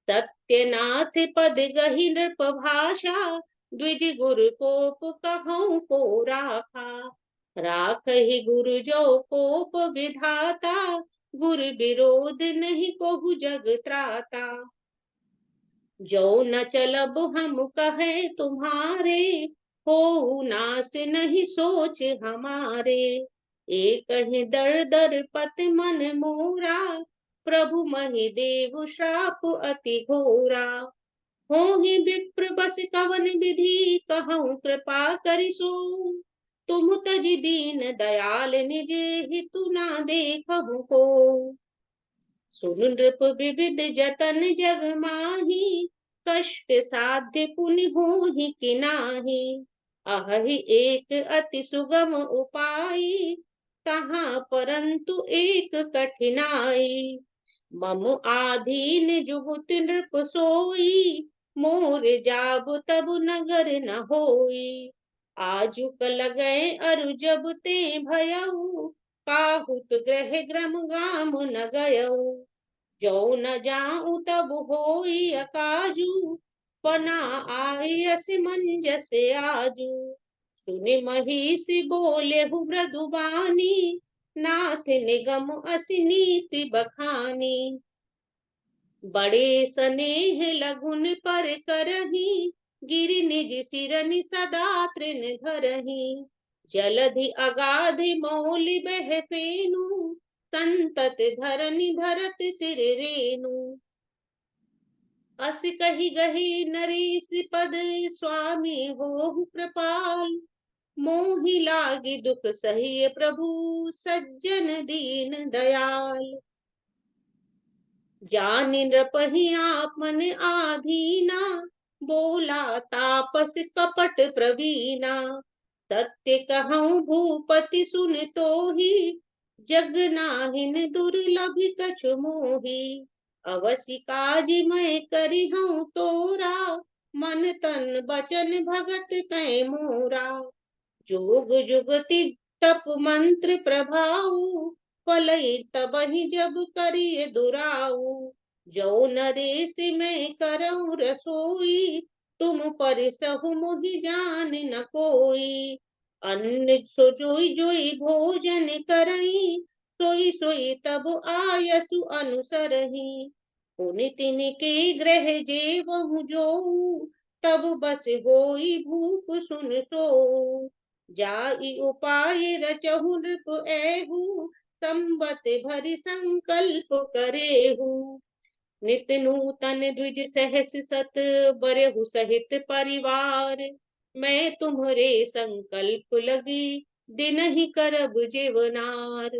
सत्यनाथ पद गहि नृप भाषा, द्विज गुरु कोप कहूँ को राखा। राखहि गुरु जो कोप विधाता, गुरु विरोध नहीं कोहु जग त्राता। जो न चलब हम कहे तुम्हारे, हो नास नहीं सोच हमारे। एक ही दर दर पत मन मोरा, प्रभु महि देव श्राप अति घोरा। हो ही विप्र बस कवन विधि, कहूँ कृपा करिसो। तुम तज दीन दयाल, निज हितु ना देखहु को। सुन नृप विविध जतन जग माही, कष्ट साध्य पुनि होहि कि नाही। अहि एक अति सुगम उपाय, कहाँ परंतु एक कठिनाई। मम आधीन जुगुत नृप सोई, मोर जाब तब नगर न होई। आजुक लगै अरु जब ते भयऊ, काहुत ग्रह ग्रम गाम न गयऊ। जो न जाऊं तब होई अकाजू, पना आई असमंजस आजू। सुनि महिषी बोले हु मृदुबानी, नाथ निगम असि नीति बखानी। बड़े स्नेह लघुन पर करही, गिरि निज सिरनि सदा तृण धरही। जलधि अगाधि मौलि बह फेनु, संतत धरनि धरत सिर रेनु। अस कही गही नरेश पद, स्वामी होहु कृपाल। मोहि लागी दुख सहिय प्रभु, सज्जन दीन दयाल। जानि नृपहि आपन आधीना, बोला तापस कपट प्रवीणा। सत्य कहूँ भूपति सुन तोहि, जग नाहिन दुर्लभ कछु मोहि। अवसि काज मैं करिहूँ तोरा, मन तन बचन भगत तै मोरा। जोग जुगति तप मंत्र प्रभाऊ, फलई तबहि जब करिय दुराऊ। जो नरेश मैं करऊँ रसोई, तुम परिसहु मोहि जान न कोई। अन्न सो जोई जोई भोजन करई, सोई सोई तब आयसु अनुसरही। पुनि तिनके ग्रह जेवहु जोऊ, तब बस होई भूप सुन सोऊ। जाई उपाय रचहु नृप ऐहु, संबत भरि संकल्प करेहु। नित नूतन द्विज सहस सत, बरहु सहित परिवार। मैं तुम्हरे संकल्प लगी दिन ही करब जेवनार।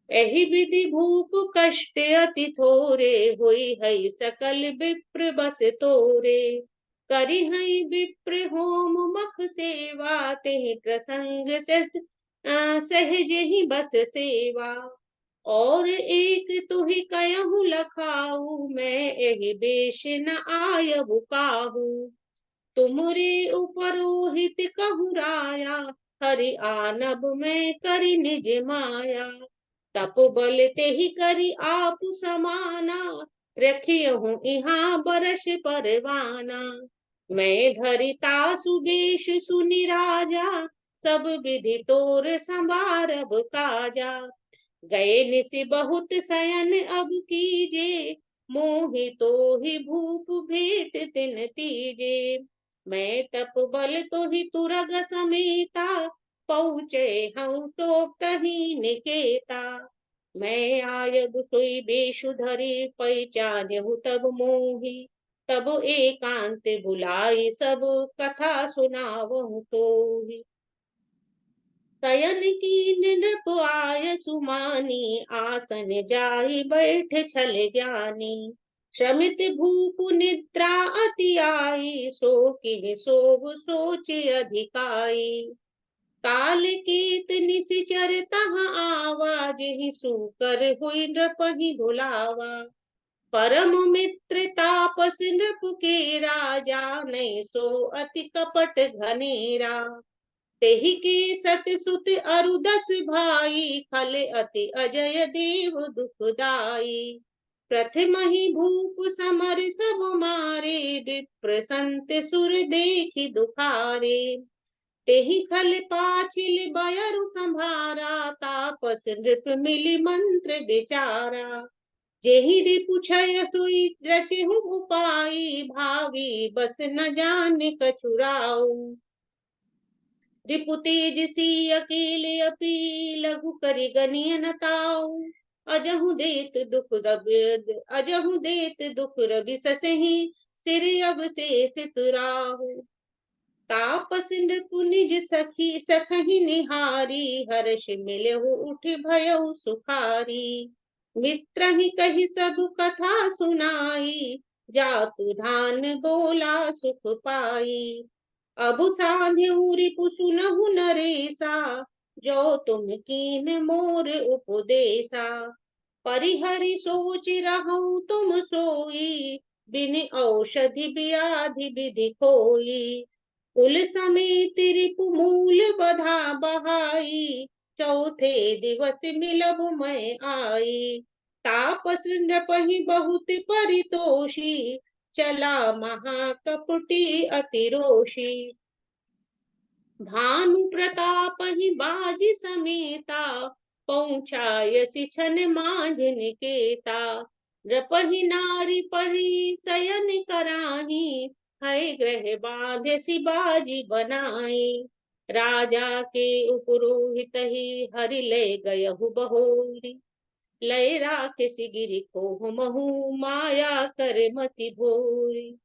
एहि विधि भूप कष्ट अति थोरे, होई है सकल विप्र बस तोरे। करि है विप्र होम मख सेवा, तेहि प्रसंग सहज ही बस सेवा। और एक तुहि कयहु लखाऊ, मैं एहि बेश न आयबु काहू। तुमरे उपरोहित कहु राया, हरि आनब में करि निज माया। तप बल तेहि करि आप समाना, रखियहु इहाँ बरस परवाना। मैं धरि तासु बेश सुनि राजा, सब विधि तोर संभारब काजा। गए निसि बहुत शयन अब कीजे, मोहि तोहि भूप भेंट तिन तीजे। मैं तप बल तोहि तुरग समेता, पहुँचे हूँ तो कहीं निकेता। मैं आयब सोई बेशु धरि, पहचानहु तब मोहि। तब एकांत बुलाई सब, कथा सुनावहु तोहि। शयन कीन नृप आय सुमानी, आसन जाहि बैठ छल ज्ञानी। श्रमित भूप निद्रा अति आई, सो किहि सोव सोच अधिकाई। काल केत निशिचर तहाँ आवा, जेहि सूकर हुई नृपहि भुलावा। परम मित्र तापस नृप के राजा, नहीं सो अति कपट घनेरा। तेहि के सत सुत अरु दस भाई, खल अति अजय देव दुखदाई। प्रथम ही भूप समर सब मारे, विप्र संत सुर देखि दुखारे। तेहि खल पाचिल बयरु संभारा, तापस नृप मिली मंत्र विचारा। जेहि रिपु क्षय सोई रचहु उपाई, भावी बस न जाने कछुराऊ। रिपु तेज सी अकेले अपी, लघु करि गनिय न ताऊ। अजहु देत दुख रवि ससहि, सिर अब शेष तुराहु। तापस नृपु निज सखी सखहि निहारी, हर्ष मिलहु उठ भयउ सुखारी। मित्र ही कहि सब कथा सुनाई, जातु धान बोला सुख पाई। अबु साध्यउ रिपु सुनहु नरेसा, जो तुम कीन मोर उपदेसा। परिहरि सोच रहउ तुम सोई, बिन औषधि व्याधि विधि कोई। कुल समेत रिपु मूल बधा बहाई, चौथे दिवस मिलब मैं आई। तापस नृपहि बहुत परितोषी, चला महाकपटी अतिरोषी। भानु प्रताप ही बाजी समेता, पहुँचायसि छन माझ निकेता। नृपहि नारी परि शयन कराही, है ग्रह बांधसि बाजी बनाई। राजा के उपरोहित ही हरि ले गयहु बहोरी, लय राखसि गिरि कोह महु, माया कर मति भोरी।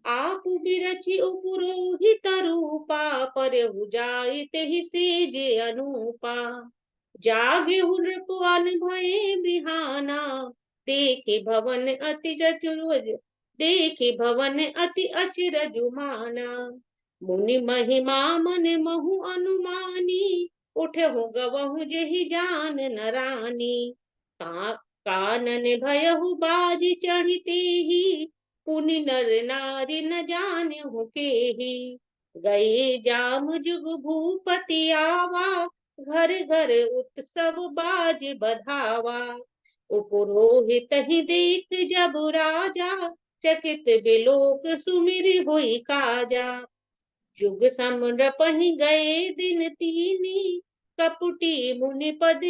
आप बिरचि उपरोहित रूपा, परहु जाई तेहि सेजे अनूपा। जागेहु नृप अन भये बिहाना, देखे भवन अति अचरजु माना। मुनि महिमा मन महु अनुमानी, उठहु गवहु जेहि जान न रानी। कानन भयहु बाजी चढ़िते ही, पुनि नर नारी न जानहु केही। गए जाम जुग भूपति आवा, घर घर उत्सव बाज बधावा। उपरोहित ही देख जब राजा, चकित बिलोक सुमिर होई काजा। जुग समरपहि गए दिन तीनी, कपुटी मुनि पद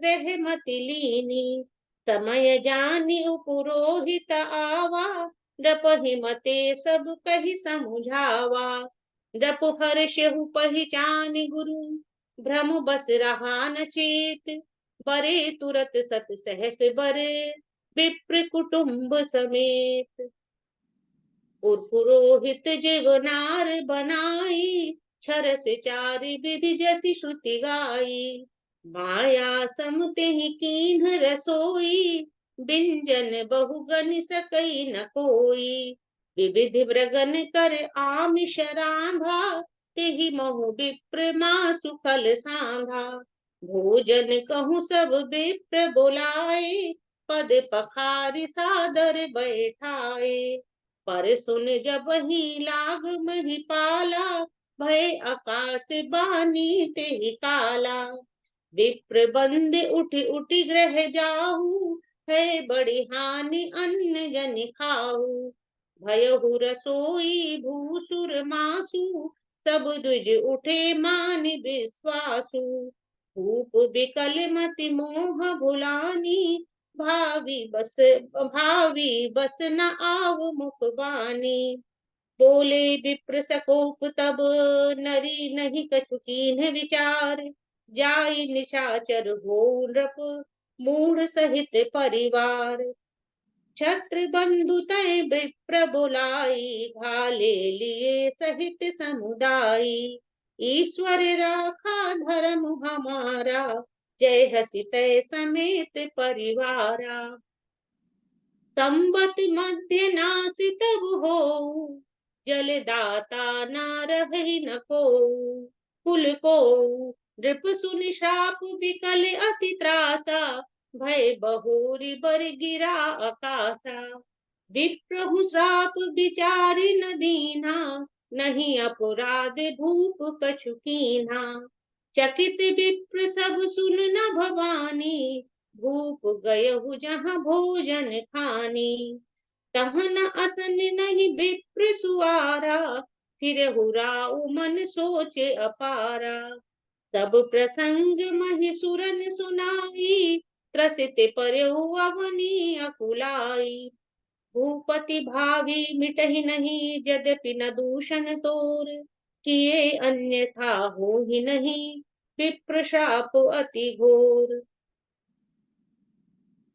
रह मति लीनी। समय जानि उपरोहित आवा, नृपहि मते सब कहि समुझावा। नृप हर्षहु पहिचानि गुरु, भ्रम बस रहा न चेत। बरे तुरत सत सहस बरे, विप्र कुटुंब समेत। पुरोहित जीवनार बनाई, छरस चारि विधि जैसी श्रुति गाई। माया समते ही कीन्ह रसोई, बिंजन बहुगन सकई न कोई। विविध ब्रगन कर आमिष रांधा, तेहि महु विप्र मासु फल सांधा। भोजन कहूँ सब विप्र बोलाए, पद पखारि सादर बैठाए। पर सुन जब ही लाग महिपाला, भय आकाश बानी तेहि काला। विप्र बंद उठ उठ ग्रह जाहू, है बड़ी हानि अन्न जन खाऊ। भयहु रसोई भूसुर मासु, सब द्विज उठे मान विश्वासु। भूप बिकल मति मोह भुलानी, भावी बस न आव मुख बानी। बोले विप्र सकोप तब, नरी नहीं कछु कीन्ह विचार। जाई निशाचर हो नृप, मूढ़ सहित परिवार। छत्र बंधु तय विप्र बुलाई, घाले लिए सहित समुदाय। ईश्वर राखा धर्म हमारा, जय हसी तय समेत परिवारा। संबत मध्य नासि तब होऊ, जल दाता ना रहि न कोऊ। कुल कोऊ नृप सुनि शाप विकल अति त्रासा, भय बहोरी बर गिरा आकाशा। विप्रहु श्राप विचारि न दीना, नहीं अपराध भूप कछु कीन्हा। चकित विप्र सब सुन न भवानी, भूप गयहु जहाँ भोजन खानी। तहाँ न असन नहीं विप्र सुआरा, फिरहु राउ मन सोचे अपारा। सब प्रसंग महिसुरन सुनाई, त्रसित परयउ अवनी अकुलाई। भूपति भावी मिटहि नहीं, यद्यपि न दूषण तोर। किए अन्यथा होहि नहीं, विप्र शाप अति घोर।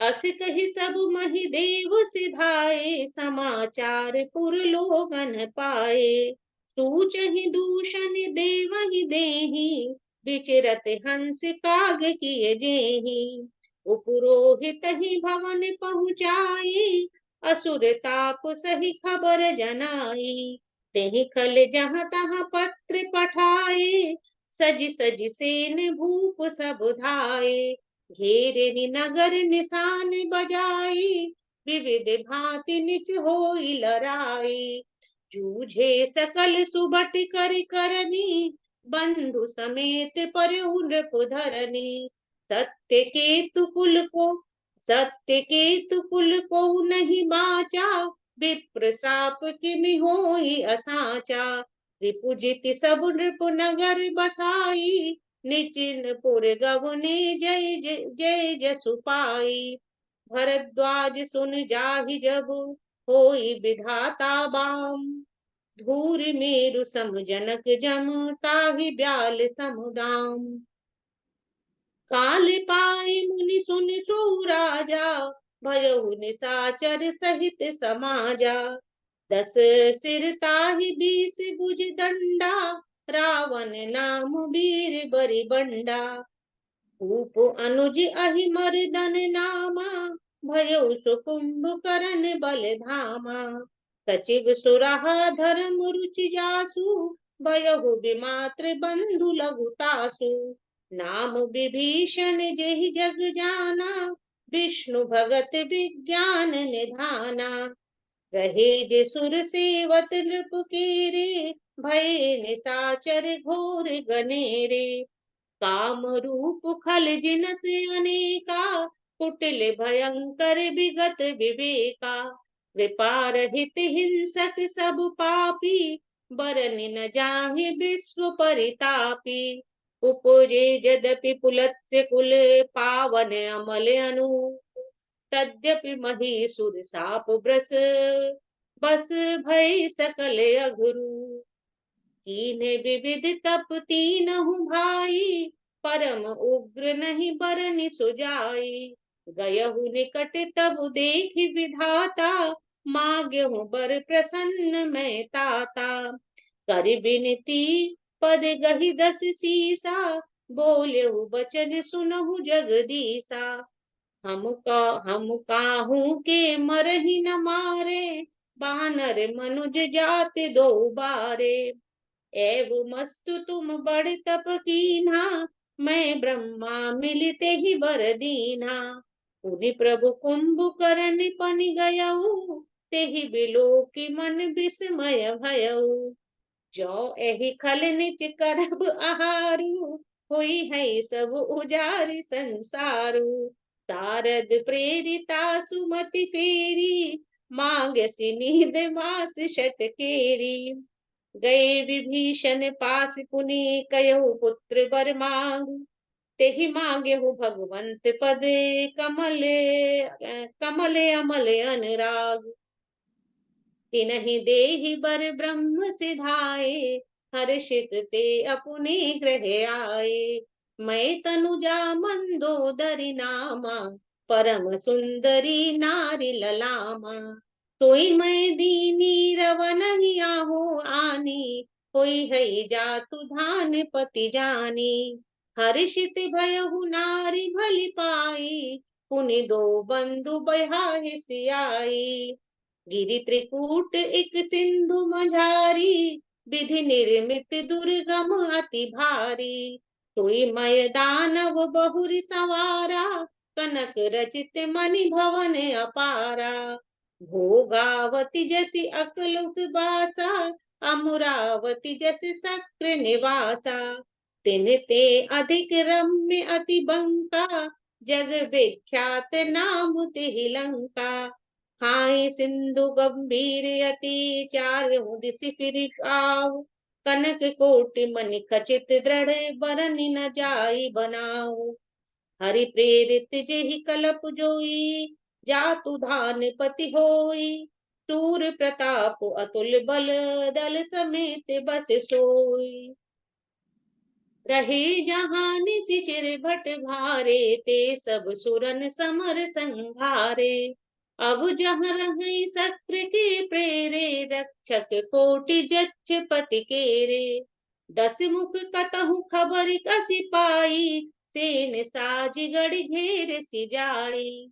अस कहि सब महि देव सिधाए, समाचार पुर लोगन पाए। सूचहि दूषण देवहि देहि, विचरत हंस काग किए जेहि। उपरोहित ही भवन पहुँचाई, असुर ताप सही खबर जनाई। तेहि खल जहाँ तहाँ पत्र पठाए, सज सज सेन भूप सब धाये। घेरे नगर निशान बजाई, विविध भांति निच होई लड़ाई। जूझे सकल सुबट कर करनी, बंधु समेत परहु नृप धरनी। सत्य केतु कुल को नहीं बाचा, विप्र श्राप किमि होई असाचा। रिपुजित सब नृप नगर बसाई, निचिनपुर गवने जय जय जसु पाई। भरद्वाज सुन जाहि जब, होई विधाता बाम। धूर मेरु सम जनक जम, ताहि ब्याल समुदाम। काल पाई मुनि सुन सो राजा, भयहु निशाचर सहित समाजा। 10 सिर ताहि 20 भुज दंडा, रावण नाम वीर बरि बंडा। भूप अनुज अहि मर्दन नामा, भयउ सुकुंभकर्ण बल धामा। सचिव सुराहा धर्म रुचि जासु, भयहु विमात्र बंधु लघुतासु। नाम विभीषण जेहि जग जाना, विष्णु भगत विज्ञान निधाना। रहे जे सुर सेवत नृप केरे, भय निशाचर घोर गनेरे। काम रूप खल जिनस अनेका, कुटिल भयंकर विगत विवेका। कृपा रहित हिंसक सब पापी, बरनि न जाहि विश्व परितापी। उपजे यद्यपि पुलत्स्य कुल, पावन अमल अनूप। तद्यपि महीसुर साप ब्रस, बस भय सकल अघरू। कीन्हे विविध तप तीनहु भाई, परम उग्र नहीं बरनि सुजाई। गयहु निकट तब देखि विधाता, माग्यहु बर प्रसन्न मैं ताता। कर विनती पद गही 10 सीसा, बोल्यहु बचन सुनहु जगदीसा। हम काहू के मरहि न मारे, बानर मनुज जात दो बारे। एव मस्तु तुम बड़ तप कीन्हा, मैं ब्रह्मा मिलते ही बर दीन्हा। पुनि प्रभु कुंभकर्ण पनि गयऊ, तेहि बिलो की मन विस्मय भयऊ। जो एहि खल निच करब आहारू, होई है सब उजारि संसारू। शारद प्रेरिता सुमति फेरी, मांगे नींद मास षटकेरी। गए विभीषण पास पुनि कयहु पुत्र वर मांगु, तेहि मांगेहु भगवंत पद कमल कमल अमल अनुराग। तिनहि देहि बर ब्रह्म सिधाए, हर्षित ते अपने गृह आए। मैं तनुजा मंदोदरी नामा, परम सुंदरी नारी ललामा। सोई मैं दीनी रवन आहो आनी, होई है जातु धान पति जानी। हर्षित भयहु नारी भली पाई, पुनि दो बंधु बहाहि सियाई। गिरि त्रिकूट एक सिंधु मझारी, विधि निर्मित दुर्गम अति भारी। सोई मय दानव बहुरि सवारा, कनक रचित मणि भवन अपारा। भोगावती जैसी अकलुक बासा, अमरावती जैसी शक्र निवासा। तिन ते अधिक रम्य अति बंका, जग विख्यात नाम तिहि लंका। हाय सिंधु गंभीर अति, चारहु दिस फिर आव। कनक कोटि मणि खचित दृढ़, बरनि न जाई बनाऊ। हरि प्रेरित जेहि कलप जोई, जातु धान पति होई। सूर प्रताप अतुल बल, दल समेत बस सोई। रहे जहाँ निशिचर भट भारे, ते सब सुरन समर संघारे। अब जहाँ रही शक्र के प्रेरे, रक्षक कोटि जच्छ पति केरे। 10 मुख कतहु खबर कसी पाई, सेन साज गढ़ घेर सिजाई।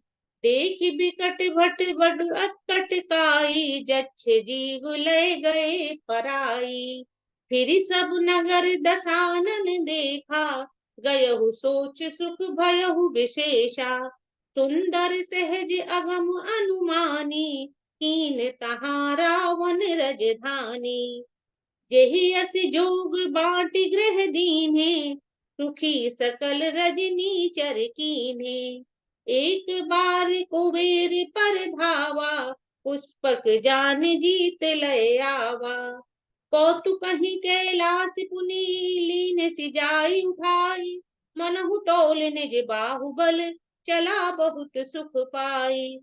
देखि बिकट भट बड़ अकट काई, जच्छ जीव लय गए पराई। फिर सब नगर दसानन देखा, गयहु सोच सुख भयहु विशेषा। सुंदर सहज अगम अनुमानी, कीन तहाँ रावण रजधानी। जेहि अस जोग बाटी गृह दीन्हे, सुखी सकल रजनी चर कीन्हे। एक बार कुबेर पर धावा, पुष्पक जान जीत लय आवा। कौतुक कहीं कैलाश पुनि, लीन सिजाई उठाई। मनहु तोल निज बाहुबल, चला बहुत सुख पाई।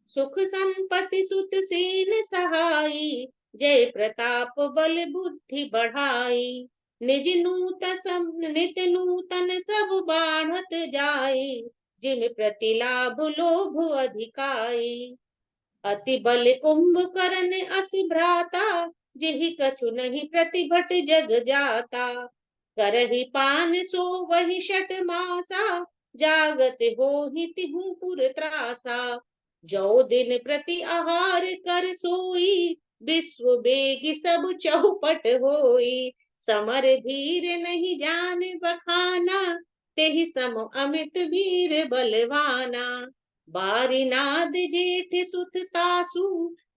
सुख संपत्ति सुत सेन सहाई, जय प्रताप बल बुद्धि बढ़ाई। निज नित नूतन सब बाढ़त जाई, जिम प्रति लाभ लोभ अधिकाई। अति बल कुंभकर्ण अस भ्राता, जेहि कछु नहीं प्रतिभट जग जाता। करहि पान सो वही षट मासा, जागत होहि तिहु पुर त्रासा। जो दिन प्रति आहार कर सोई, विश्व बेग सब चौपट होई। समर धीर नहीं जान बखाना, तेहि सम अमित वीर बलवाना। बारी नाद जेठ सुत तासु,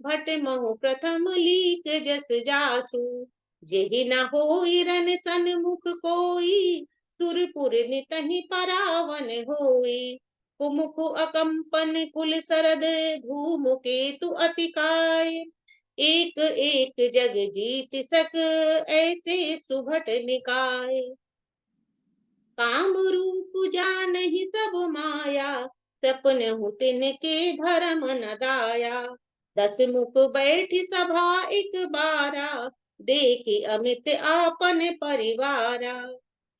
भट महु प्रथम लीक जस जासु। जेहि न होई रन सन्मुख कोई, सुरपुर नितहि परावन होई। कुमुख अकंपन कुल सरद, धूम केतु अतिकाय। एक एक जग जीत सक, ऐसे सुभट निकाय। काम रूप जानहि सब माया, सपनहु तिनके धर्म न दाया। 10 मुख बैठी सभा एक बारा, देखि अमित आपन परिवारा।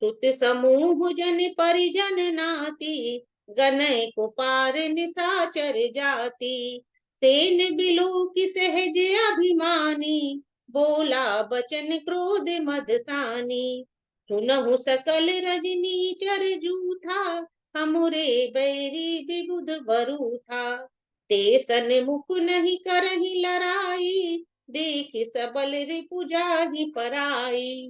सुत समूह जन परिजन नाती, गनय कुपार निशाचर जाति। सेन बिलो की सहज अभिमानी, बोला बचन क्रोध मदसानी। सुनहु सकल रजनी चर जूठा, हमरे बैरी विबुध बरूठा। ते सन्मुख नहीं करही लड़ाई, देख सबल रिपु जाहि पराई।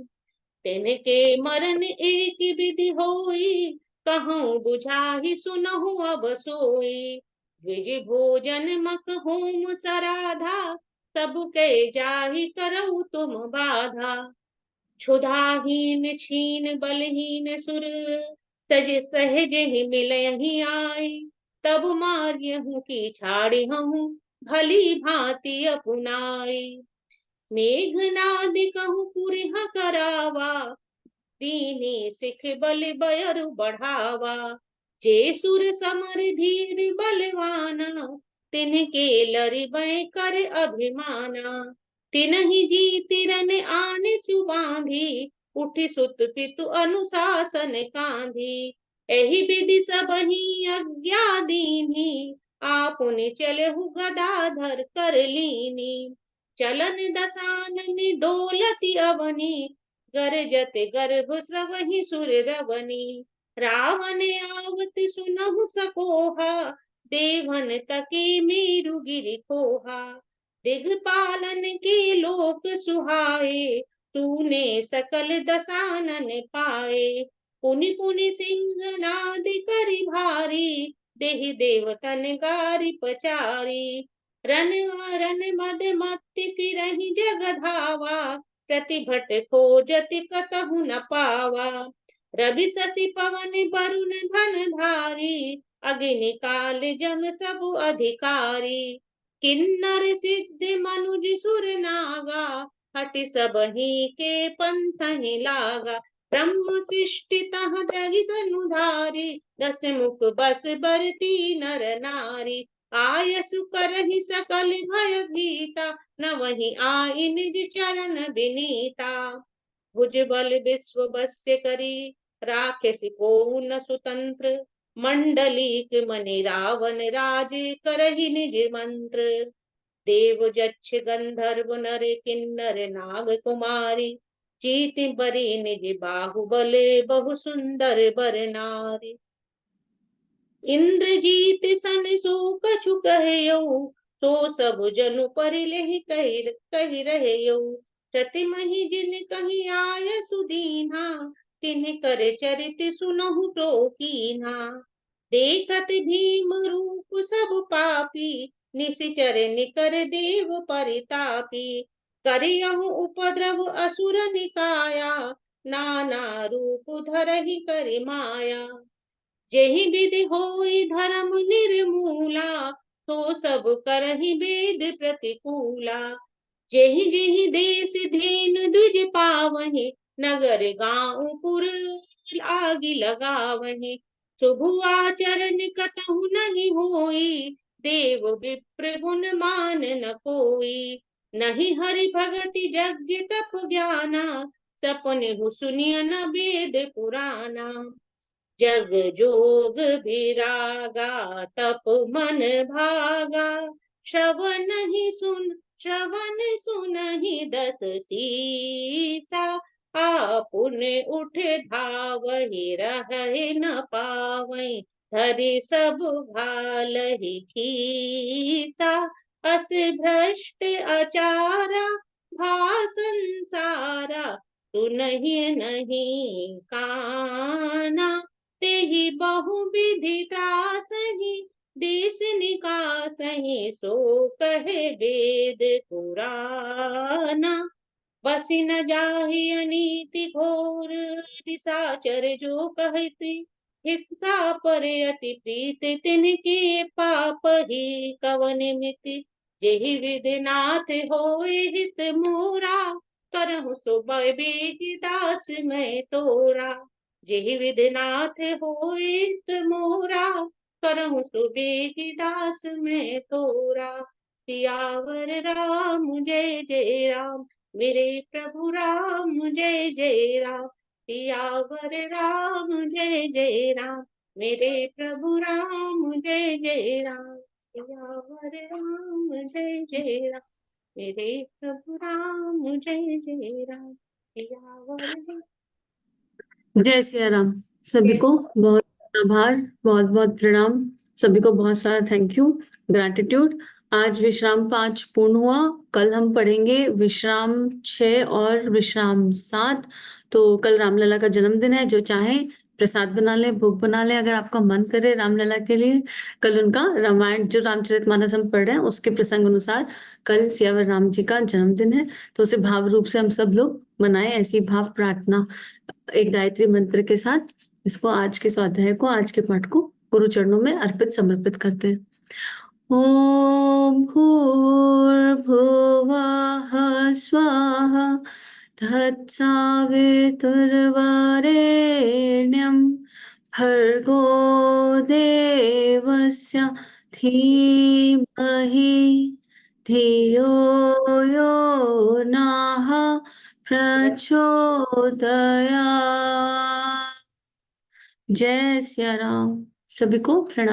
तिनके मरण एक विधि होई, कहूँ बुझाहि सुनहु अब सोई। द्विज भोजन मक होम सराधा, सब के जाहि करऊ तुम बाधा। क्षुधाहीन छीन बलहीन सुर, सज सहज ही मिलहि आए। तब मार्यहु की छाड़ी हूँ, भली भांति अपनाई। मेघनाद कहूँ पुरह करावा, दीनी सिख बल बयरु बढ़ावा। जे सुर समर धीर बलवाना, तिनके लरिबै कर अभिमाना। तिनहि जीत रन आन सुबांधी, उठि सुत पितु अनुशासन कांधी। एहि विधि सबहि आज्ञा दीनी, आपुनि चलहु गदाधर कर लीनी। चलन दसानन डोलति अवनी, गरजत गर्भ स्रवहि सुर रवनी। रावण आवत सुनहु सकोहा, देवन तके मेरु गिरि खोहा। दिगपालन के लोक सुहाए, तूने सकल दसानन पाए। पुनि पुनि सिंह नाद करि भारी, देहि देवतन गारि पचारी। रन रन मद मत्ति फिरहि जग धावा, प्रतिभट खोजति कतहु न पावा। रवि शशि पवन वरुण धन धारी, अग्नि काल जम सब अधिकारी। किन्नर सिद्ध मनुज सुर नागा, हटि सबहि के पंथहि लागा। ब्रह्म सृष्टि तह जहि सनुधारी, दस मुख बस बरती नर नारी। आयसु करहि सकल भय भीता, न वही आई निज चरण बिनीता। भुज बल विश्व बस्य करी, राखेसि कोउ न सुतंत्र। मंडलीक मनि रावण राज, करहि निज मंत्र। देव जक्ष गंधर्व नर किन्नर नाग कुमारी, चीति बरी निज बाहुबले बहु सुंदर बर नारी। इंद्रजीत सन सो कछु कहयौ, सो सब जनु परिलेहि कहि रहयौ। प्रतिमहि जिन कहि आय सुदीन्हा, तिन्ह कर चरित सुनहु तो कीन्हा। देखत भीम रूप सब पापी, निशिचर निकर देव परितापी। करियहु उपद्रव असुर निकाया, नाना रूप धरहि करि माया। जेहि विधि होई धर्म निर्मूला, तो सब करहि वेद प्रतिकूला। जेहि जेहि देश धेनु द्विज पावहि, नगर गाँव पुर आगि लगावहि। शुभ आचरण कतहु नहीं होई, देव विप्र गुण मान न कोई। नहीं हरि भगति यज्ञ तप ज्ञाना, सपने सुनिय न वेद पुराना। जग जोग विरागा, तप मन भागा। श्रवण सुनहि दस सीसा, आपुन उठ धावहि रहहि न पावै। धरि सब घालहि खीसा, अस भ्रष्ट आचारा भा संसारा। सुनहि नहीं काना, तेहि बहु विधि त्रासहि। देश निकासहि, सो कहे वेद पुराना। बसि न जाहि अनीति घोर, निशाचर जो कहति। हिस्सा पर अति प्रीत, तिनके पाप ही कवन मिति। जेहि विधि नाथ होए हित मोरा, करहु सो बेग दास मैं तोरा। जेहि विधि नाथ होए हित मोरा, करहु सो बेग दास मैं तोरा। सियावर राम जय जय राम, मेरे प्रभु राम जय जय राम। सियावर राम जय जय राम, मेरे प्रभु राम जय जय राम। सियावर राम जय जय राम, तेरे प्रभु राम जय जय राम सियावर है। जय सिया राम। सभी को बहुत आभार, बहुत बहुत प्रणाम। सभी को बहुत सारा थैंक यू, ग्रैटिट्यूड। आज विश्राम 5 पूर्ण हुआ। कल हम पढ़ेंगे विश्राम 6 और विश्राम 7। तो कल रामलला का जन्मदिन है। जो चाहे प्रसाद बना ले, भोग बना ले, अगर आपका मन करे रामलला के लिए। कल उनका रामायण, जो रामचरितमानस हम पढ़ रहे हैं, उसके प्रसंग अनुसार कल सियावर राम जी का जन्मदिन है। तो उसे भाव रूप से हम सब लोग मनाएं। ऐसी भाव प्रार्थना एक गायत्री मंत्र के साथ इसको, आज के स्वाध्याय को, आज के पाठ को गुरु चरणों में अर्पित समर्पित करते हैं। ओम भूर्भुवः स्वाहा तत्सवितुर्वरेण्यं भर्गो देवस्य धीमहि धियो यो नः प्रचोदयात्। जय सिया राम। सभी को प्रणाम।